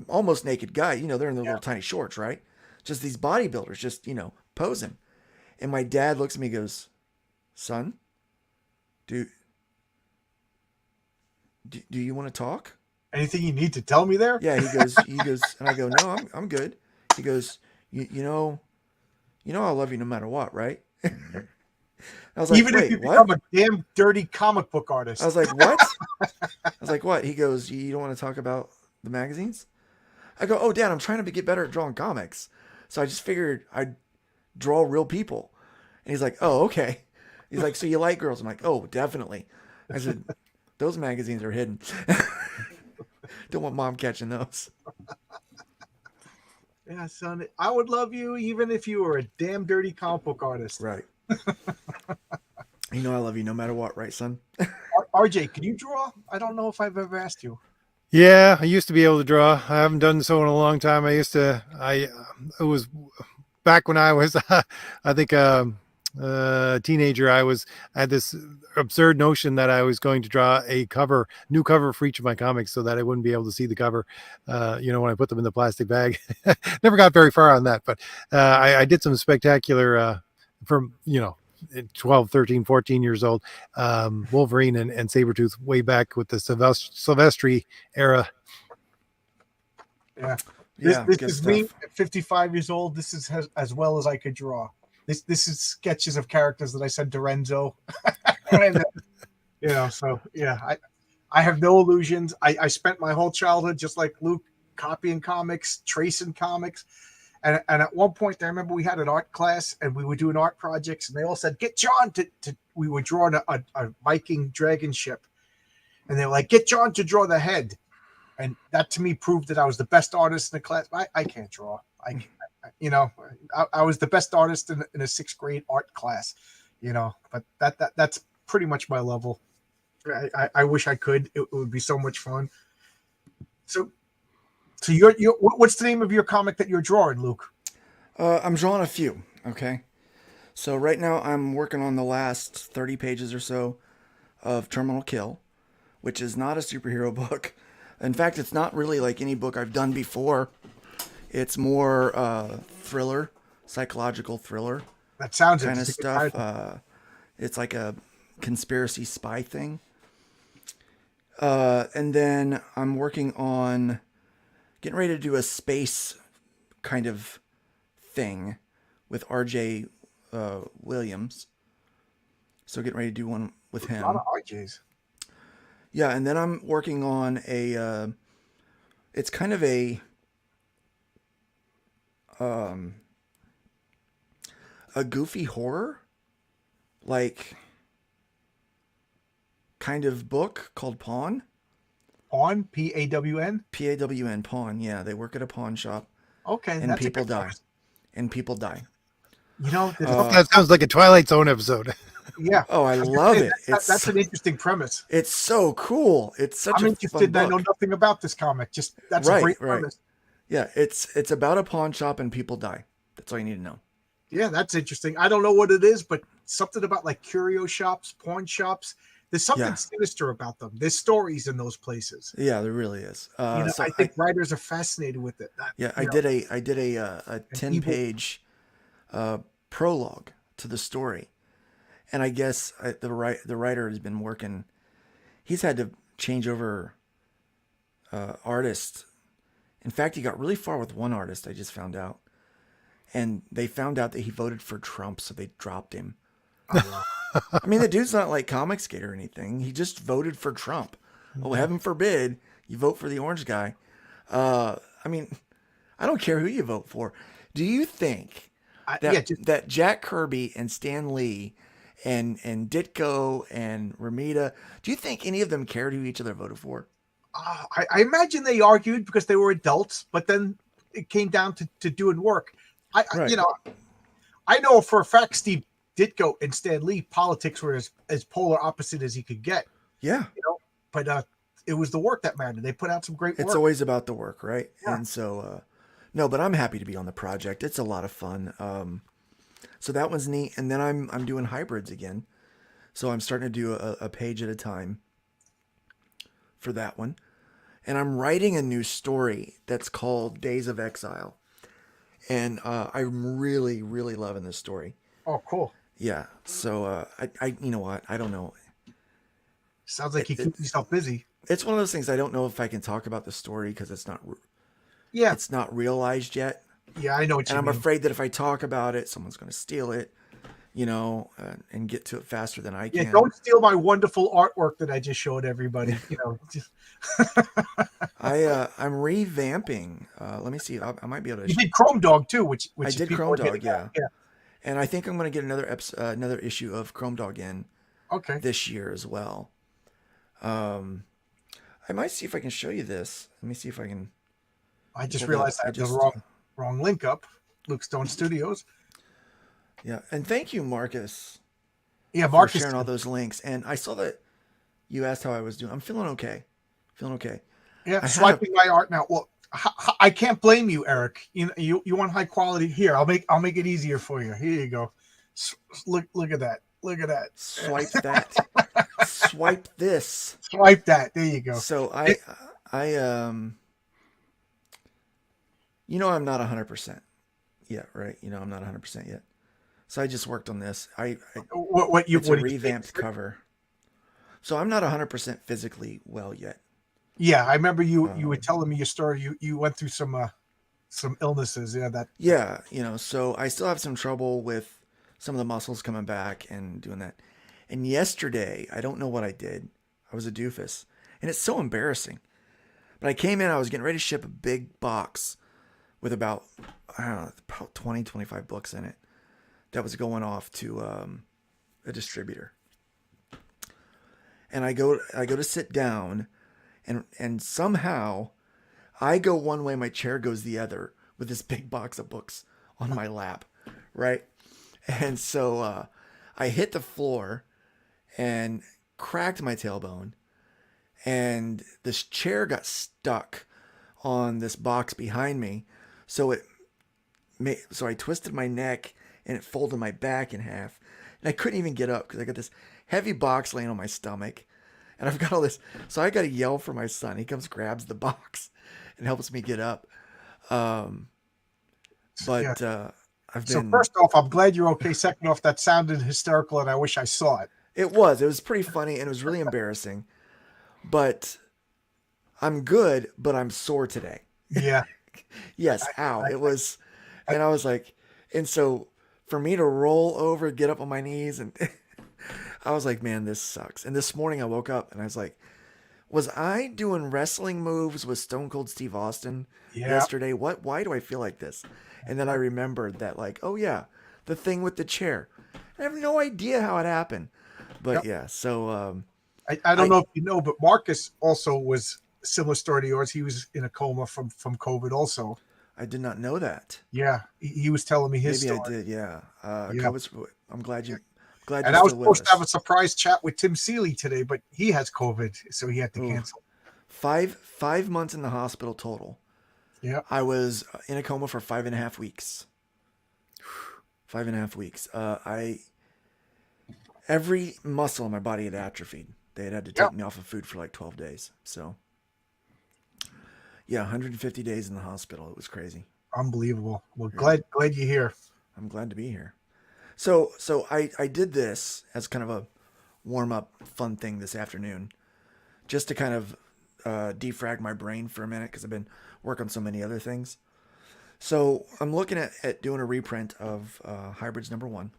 almost naked guys. They're in their little tiny shorts, right? Just these bodybuilders, just, posing. And my dad looks at me and goes, son, do you want to talk? Anything you need to tell me there? Yeah, he goes, and I go, no, I'm good. He goes, you know I love you no matter what, right? I was like, even if you become a damn dirty comic book artist. I was like, what? I was like, what? He goes, you don't want to talk about the magazines? I go, oh, Dad, I'm trying to get better at drawing comics. So I just figured I'd draw real people. And he's like, oh, okay. He's like, so you like girls? I'm like, oh, definitely. I said, those magazines are hidden. Don't want Mom catching those. Yeah, son, I would love you even if you were a damn dirty comic book artist. Right. I love you no matter what, right, son? RJ, can you draw? I don't know if I've ever asked you. Yeah, I used to be able to draw. I haven't done so in a long time. It was back when I was, I think, a teenager. I had this absurd notion that I was going to draw a new cover for each of my comics so that I wouldn't be able to see the cover, when I put them in the plastic bag. Never got very far on that, but I did some spectacular, from, 12, 13, 14 years old, Wolverine and Sabretooth way back with the Silvestri era. Yeah. This is me at 55 years old. This is as well as I could draw. This is sketches of characters that I sent to Renzo. So yeah, I have no illusions. I spent my whole childhood just like Luke, copying comics, tracing comics. And at one point, I remember we had an art class and we were doing art projects, and they all said, get John we were drawing a Viking dragon ship. And they were like, get John to draw the head. And that to me proved that I was the best artist in the class. I can't draw. I was the best artist in a 6th grade art class. But that's pretty much my level. I wish I could. It would be so much fun. So what's the name of your comic that you're drawing, Luke? I'm drawing a few. Okay. So right now I'm working on the last 30 pages or so of Terminal Kill, which is not a superhero book. In fact, it's not really like any book I've done before. It's more thriller, psychological thriller That sounds kind of interesting. stuff. It's like a conspiracy spy thing. And then I'm working on getting ready to do a space kind of thing with R.J. Williams. So getting ready to do one with A lot him. of RJs. Yeah, and then I'm working on a. It's kind of a goofy horror, like kind of book called Pawn. Pawn, Pawn. Pawn, Pawn. Yeah, they work at a pawn shop, Okay, and that's a people good die. premise. And people die. There's That sounds like a Twilight Zone episode. yeah. Oh, I was gonna love say, it. that's an interesting premise. It's so cool. It's such I'm a interested. fun I know book. nothing about this comic. Just that's a Right, great right. premise. Yeah, it's about a pawn shop and people die. That's all you need to know. Yeah, that's interesting. I don't know what it is, but something about like curio shops, pawn shops. There's something Yeah. sinister about them. There's stories in those places. Yeah, there really is. So I think writers are fascinated with it. I did a 10-page prologue to the story, and I guess the writer has been working. He's had to change over artists. In fact, he got really far with one artist. I just found out, and they found out that he voted for Trump, so they dropped him. I mean, the dude's not like Comicsgate or anything. He just voted for Trump. Oh, heaven forbid you vote for the orange guy. I mean, I don't care who you vote for. Do you think that Jack Kirby and Stan Lee and Ditko and Ramita, do you think any of them cared who each other voted for? I imagine they argued because they were adults, but then it came down to doing work. Right. I know for a fact Steve Ditko and Stan Lee, politics were as polar opposite as he could get. Yeah. But it was the work that mattered. They put out some great work. It's always about the work, right? Yeah. And so, no, but I'm happy to be on the project. It's a lot of fun. So that one's neat. And then I'm doing hybrids again. So I'm starting to do a page at a time for that one. And I'm writing a new story that's called Days of Exile. And I'm really, really loving this story. Oh, cool. Yeah. So I you know what? I don't know. Sounds like you keep yourself busy. It's one of those things I don't know if I can talk about the story because it's not realized yet. Yeah, I know what you mean. And I'm afraid that if I talk about it, someone's going to steal it, and get to it faster than I can. Yeah, don't steal my wonderful artwork that I just showed everybody. I'm revamping. Let me see. I might be able to. You did Chrome Dog too, which I did people Chrome are Dog, getting yeah. at. Yeah. And I think I'm going to get another issue of Chrome Dog in Okay. this year as well. I might see if I can show you this. Let me see if I can. I just realized I had the wrong link up. Luke Stone Studios. Yeah, and thank you, Marcus. Yeah, for Marcus sharing all those links. And I saw that you asked how I was doing. I'm feeling okay. Yeah, I swiping my art now. Well, I can't blame you, Eric. You want high quality. Here, I'll make it easier for you. Here you go. Look at that. Look at that. Swipe that. Swipe this. Swipe that. There you go. So I'm not 100% yet, right? I'm not 100% yet. So I just worked on this. It's a revamped cover. So I'm not 100% physically well yet. Yeah, I remember you were telling me your story. You went through some illnesses. Yeah, So I still have some trouble with some of the muscles coming back and doing that. And yesterday, I don't know what I did. I was a doofus. And it's so embarrassing. But I came in, I was getting ready to ship a big box with about 20, 25 books in it. That was going off to a distributor. And I go to sit down, and somehow I go one way, my chair goes the other with this big box of books on my lap, right? And so I hit the floor and cracked my tailbone, and this chair got stuck on this box behind me. So so I twisted my neck and it folded my back in half. And I couldn't even get up because I got this heavy box laying on my stomach. And I've got all this. So I got to yell for my son. He comes, grabs the box, and helps me get up. Um, Yeah. but I've So been. first off, I'm glad you're okay. Second off, that sounded hysterical, and I wish I saw it. It was pretty funny and it was really embarrassing. But I'm good, but I'm sore today. Yeah. Yes, ow. I, It was. I, And I was like, and so for me to roll over, get up on my knees, and I was like, man, this sucks. And this morning I woke up and I was like, was I doing wrestling moves with Stone Cold Steve Austin yeah. yesterday? Why do I feel like this? And then I remembered that, like, oh yeah, the thing with the chair. I have no idea how it happened. But Yep. yeah, so I don't I know if you know, but Marcus also was a similar story to yours. He was in a coma from COVID also. I did not know that. Yeah. He was telling me his Maybe I story. did, yeah. Yeah. COVID's, I'm glad And you're I was still with supposed to have us. a surprise chat with Tim Seeley today, but he has COVID, so he had to Ooh, cancel. 5 months in the hospital total. Yeah. I was in a coma for 5.5 weeks. 5.5 weeks. I every muscle in my body had atrophied. They had to Yeah. take me off of food for like 12 days. So yeah, 150 days in the hospital. It was crazy. Unbelievable. Well, Yeah, glad you're here. I'm glad to be here. So I did this as kind of a warm up, fun thing this afternoon, just to kind of defrag my brain for a minute because I've been working on so many other things. So I'm looking at doing a reprint of Hybrids #1.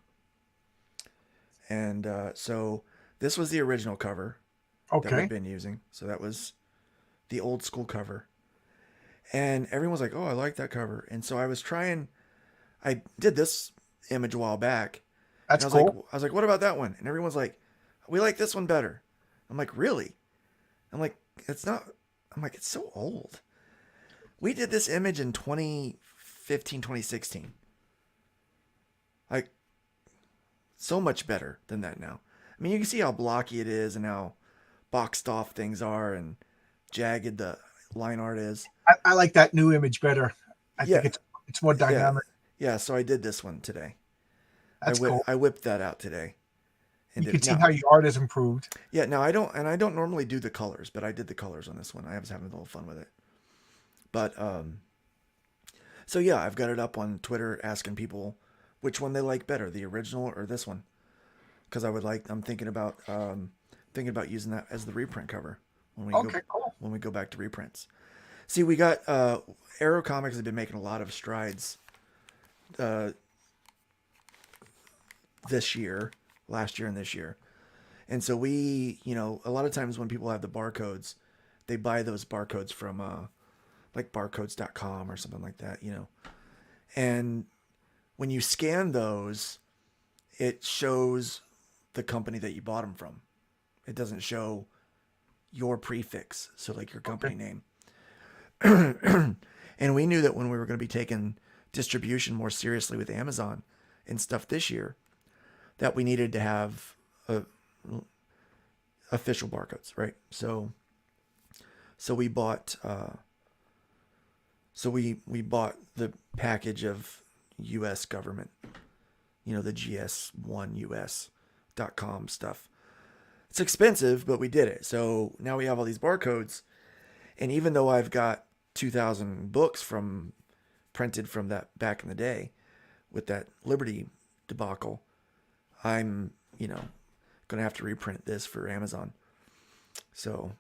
And so this was the original cover that we've Okay. been using. So that was the old school cover. And everyone was like, oh, I like that cover. And so I did this image a while back. And That's cool. I was like, what about that one? And everyone's like, we like this one better. I'm like, really? I'm like, it's not, I'm like, it's so old. We did this image in 2015, 2016. Like, so much better than that now. I mean, you can see how blocky it is and how boxed off things are and jagged the line art is. I like that new image better. I think Yeah, it's more yeah, dynamic. yeah. So I did this one today. That's cool. I whipped that out today and You did can it see now. how your art has improved. Yeah, now I don't normally do the colors, but I did the colors on this one. I was having a little fun with it. But so yeah, I've got it up on Twitter asking people which one they like better, the original or this one, because I'm thinking about using that as the reprint cover Okay, cool. when we go back to reprints. See, we got Arrow Comics has been making a lot of strides uh, this year, last year, and this year. And so a lot of times when people have the barcodes, they buy those barcodes from like barcodes.com or something like that. And when you scan those, it shows the company that you bought them from. It doesn't show your prefix, so like your company Okay. name. And we knew that when we were going to be taking distribution more seriously with Amazon and stuff this year, that we needed to have official barcodes, right? So we bought we bought the package of U.S. government, the gs1us.com stuff. It's expensive, but we did it. So now we have all these barcodes, and even though I've got 2,000 books printed from that back in the day with that Liberty debacle, I'm gonna have to reprint this for Amazon. So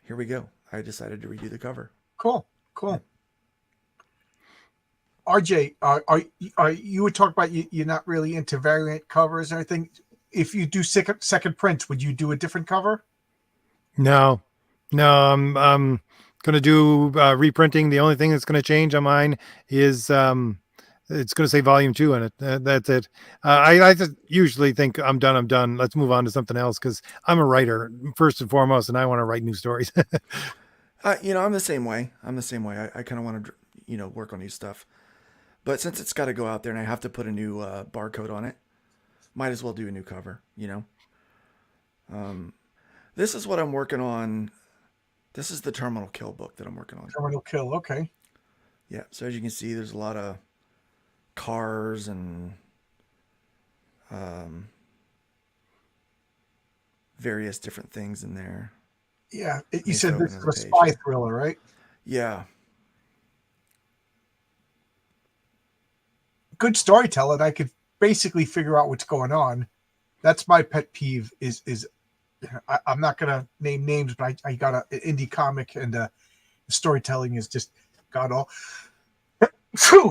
here we go. I decided to redo the cover. Cool. Cool. RJ, are you would talk about you're not really into variant covers or anything? If you do second prints, would you do a different cover? No, no, I'm going to do reprinting. The only thing that's going to change on mine is it's going to say volume 2 in it. That's it. I just usually think I'm done. I'm done. Let's move on to something else because I'm a writer first and foremost, and I want to write new stories. I'm the same way. I kind of want to, work on new stuff. But since it's got to go out there and I have to put a new barcode on it, Might as well do a new cover, you know. This is what I'm working on. This is the Terminal Kill book that I'm working on. Terminal Kill. Okay. Yeah. So as you can see, there's a lot of cars and um, various different things in there. Yeah. Let You me said throw up this is another a page spy here. thriller, right? Yeah. Good storytelling. I could basically figure out what's going on. That's my pet peeve. Is I'm not gonna name names, but I got an indie comic, and the storytelling is just god awful.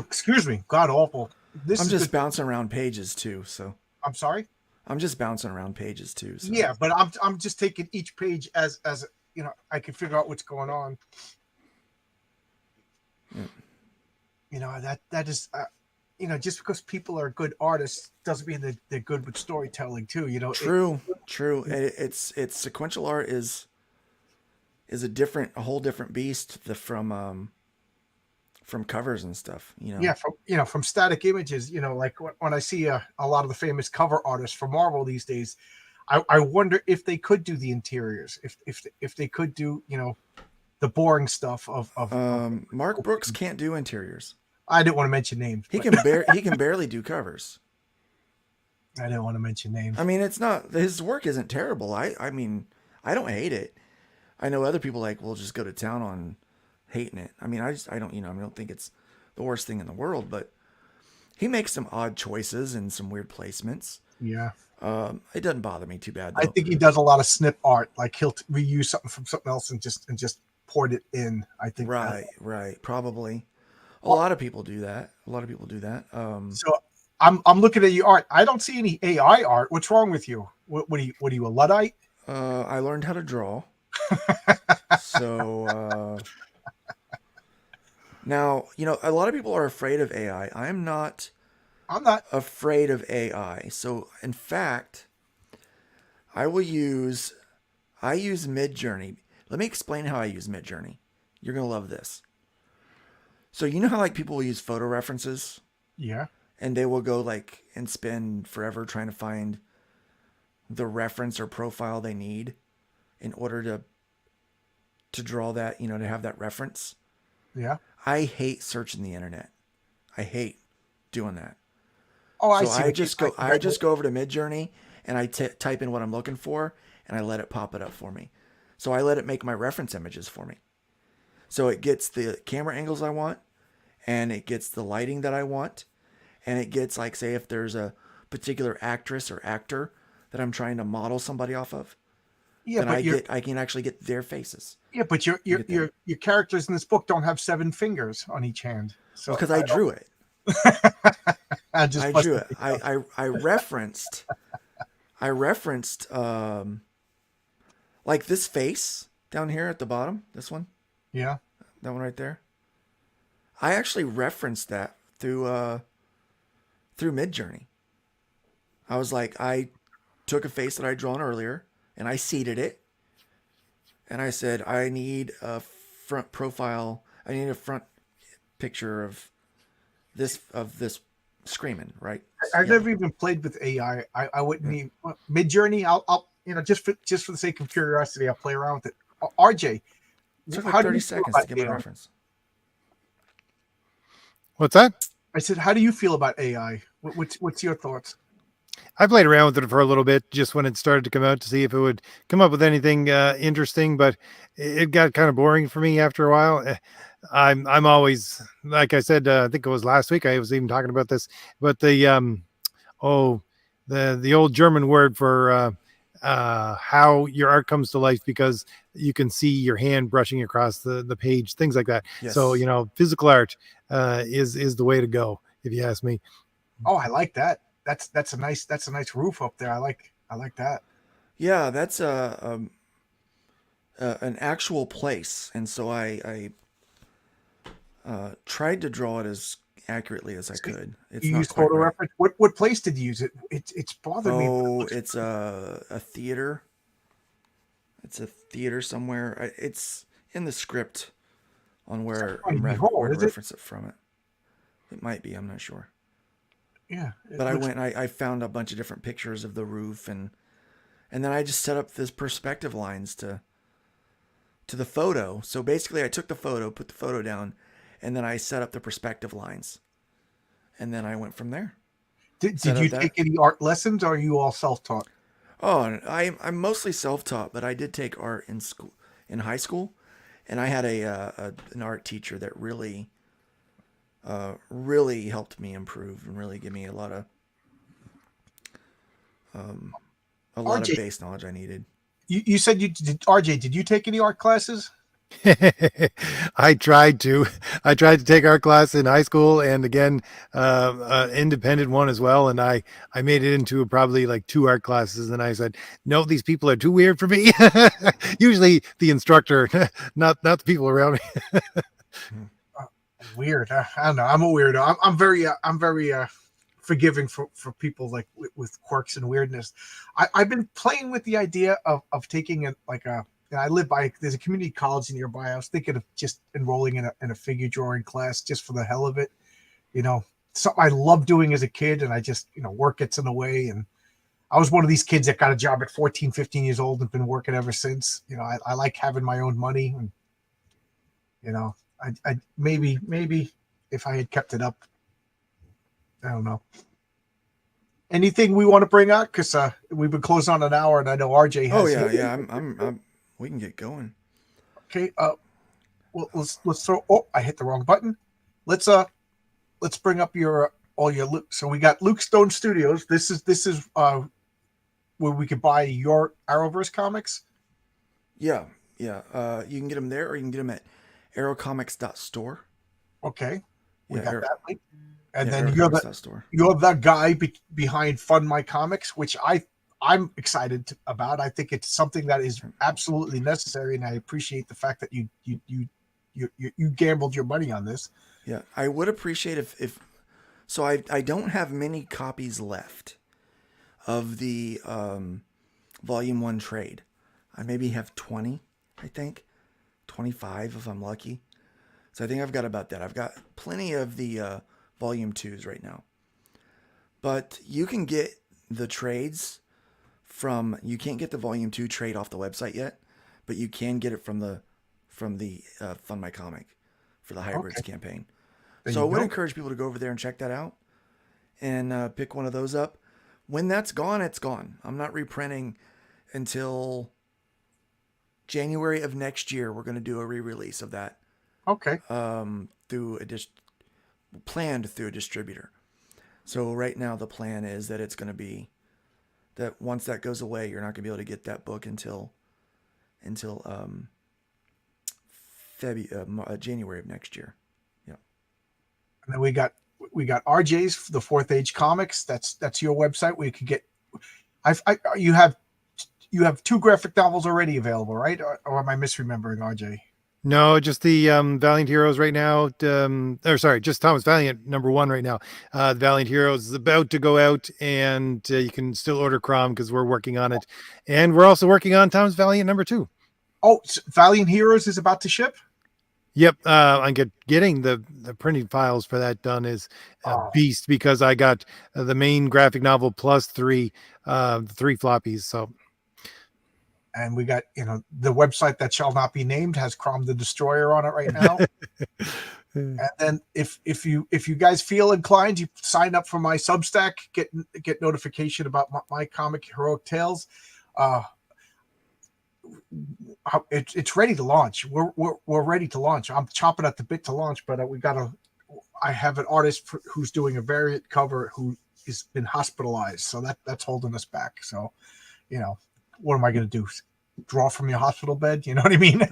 Excuse me, god awful. This I'm is good. just bouncing around pages too. So I'm sorry. I'm just bouncing around pages too. So Yeah, but I'm just taking each page as I can figure out what's going on. yeah. That is just because people are good artists doesn't mean that they're good with storytelling too. True. True. It's sequential art is a whole different beast from covers and stuff. You know. Yeah, from static images, like when I see a lot of the famous cover artists for Marvel these days, I wonder if they could do the interiors, if they could do the boring stuff of Mark Brooks can't do interiors. I didn't want to mention names, He but he can barely do covers. I didn't want to mention I names. mean, it's not his work isn't terrible. I mean, I don't hate it. I know other people like will just go to town on hating it. I mean, I don't I don't think it's the worst thing in the world, but he makes some odd choices and some weird placements. Yeah, It doesn't bother me too bad I though. think he does a lot of snip art, like he'll reuse something from something else and just port it in. I think. Right, right, probably. A Well, lot of people do that. A lot of people do that. so I'm looking at your art. I don't see any AI art. What's wrong with you? What are you, a Luddite? I learned how to draw. So now, a lot of people are afraid of AI. I'm not I'm not. afraid of AI. So, in fact, I use Midjourney. Let me explain how I use Midjourney. You're going to love this. So, you know how like people will use photo references Yeah. and they will go like and spend forever trying to find the reference or profile they need in order to draw that, to have that reference. Yeah. I hate searching the internet. I hate doing that. Oh, I So see what you. I just go over to Midjourney and I type in what I'm looking for and I let it pop it up for me. So I let it make my reference images for me. So it gets the camera angles I want and it gets the lighting that I want and it gets like say if there's a particular actress or actor that I'm trying to model somebody off of, Yeah, then but you're I can actually get their faces. yeah, but your I your get that. your your characters in this book don't have 7 fingers on each hand. Well, So because I drew it. I just I drew busted it. things up. I referenced like this face down here at the bottom, this one, Yeah. that one right there. I actually referenced that through Midjourney. I was like, I took a face that I'd drawn earlier and I seeded it, and I said I need a front profile. I need a front picture of this screaming right. I've never even played with AI. I wouldn't Yeah. even Mid-Journey. I'll just for the sake of curiosity, I'll play around with it. RJ, It took like how do 30 you feel seconds about to get my AI? reference. What's that? I said, how do you feel about AI? What's your thoughts? I played around with it for a little bit just when it started to come out to see if it would come up with anything interesting, but it got kind of boring for me after a while. I'm always like I said. I think it was last week. I was even talking about this, but oh the old German word for how your art comes to life because you can see your hand brushing across the page, things like that. So Yes. physical art is the way to go, if you ask me. Oh, I like that. That's a nice roof up there. I like that. Yeah, that's an actual place, and so I tried to draw it as accurately as I So could. It's you not use quite photo right. reference. What place did you use it? It's bothered me. But it Oh, looks it's a theater. It's a theater somewhere. It's in the script on it's not where Carnegie Hall, where to is it? reference it from it. It might be. I'm not sure. Yeah, But it I looks. went and I found a bunch of different pictures of the roof, and then I just set up this perspective lines to the photo. So basically I took the photo, put the photo down, and then I set up the perspective lines. And then I went from there. Set Did you up take that. any art lessons, or are you all self-taught? Oh, and I'm mostly self-taught, but I did take art in school, in high school, and I had an art teacher that really helped me improve and really give me a lot of RJ, base knowledge I needed. you said you did. RJ, did you take any art classes? I tried to. I tried to take art class in high school, and again, independent one as well. And I made it into probably like 2 art classes. And I said, no, these people are too weird for me. Usually the instructor, not the people around me. Uh, Weird. I don't know. I'm a weirdo. I'm very forgiving for people like with quirks and weirdness. I've been playing with the idea of taking it like a. I live by there's a community college nearby. I was thinking of just enrolling in a figure drawing class just for the hell of it. You know, something I loved doing as a kid, and I just work gets in the way. And I was one of these kids that got a job at 14, 15 years old and been working ever since. I like having my own money, and you know, I maybe if I had kept it up, I don't know. Anything we want to bring out? Because we've been closed on an hour, and I know RJ Oh has. yeah, yeah. I'm we can get going. Okay. Well, let's throw. Oh, I hit the wrong button. Let's let's bring up your all your Luke. So we got Luke Stone Studios. This is where we could buy your Arrowverse comics. Yeah, yeah. You can get them there, or you can get them at aerocomics.store. Okay, we Yeah, got that link. And yeah, then aerocomics.store. you're the guy behind Fund My Comics, which I'm excited about. I think it's something that is absolutely necessary, and I appreciate the fact that you gambled your money on this. Yeah, I would appreciate if so. I don't have many copies left of the Volume One trade. I maybe have 20. I think 25 if I'm lucky. So I think I've got about that. I've got plenty of the Volume Twos right now. But you can get the trades from. You can't get the Volume Two trade off the website yet, but you can get it from the Fund My Comic for the Hybrids Okay, campaign. there So I you would go. encourage people to go over there and check that out and pick one of those up. When that's gone, it's gone. I'm not reprinting until January of next year. We're going to do a re-release of that Okay, through planned through a distributor. So right now the plan is that it's going to be that once that goes away, you're not going to be able to get that book until January of next year. Yeah. and then we got RJ's the Fourth Age Comics. That's your website where you can get. You have 2 graphic novels already available, right? Or am I misremembering, RJ? No, just the Valiant Heroes right now. Or sorry, just Thomas Valiant #1 right now. The Valiant Heroes is about to go out, and you can still order Crom because we're working on it, and we're also working on Thomas Valiant #2. Oh, Valiant Heroes is about to ship. Yep, I'm getting the printing files for that done is a Oh, beast because I got the main graphic novel plus 3 floppies. So and we got the website that shall not be named has Crom the Destroyer on it right now. And then if you guys feel inclined, you sign up for my Substack, get notification about my comic Heroic Tales. Uh, it's ready to launch. We're ready to launch. I'm chopping at the bit to launch, but we got to. I have an artist who's doing a variant cover who has been hospitalized, so that's holding us back. So, what am I going to do? Draw from your hospital bed? You know what I mean?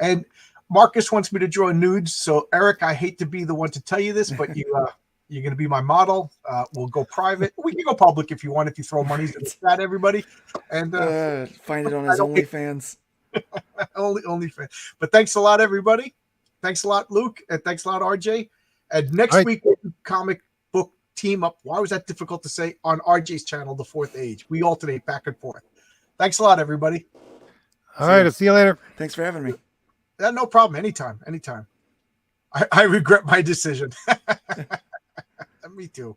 And Marcus wants me to draw nudes. So Eric, I hate to be the one to tell you this, but you're going to be my model. We'll go private. We can go public if you want. If you throw money Right. at everybody, and Find it on I his don't get OnlyFans. only fan. But thanks a lot, everybody. Thanks a lot, Luke, and thanks a lot, RJ. And all next right, week, we'll do comic book team up. Why was that difficult to say? On RJ's channel, The Fourth Age. We alternate back and forth. Thanks a lot, everybody. all right. See, I'll see you later. thanks for having me. No problem. Anytime. I regret my decision. Me too.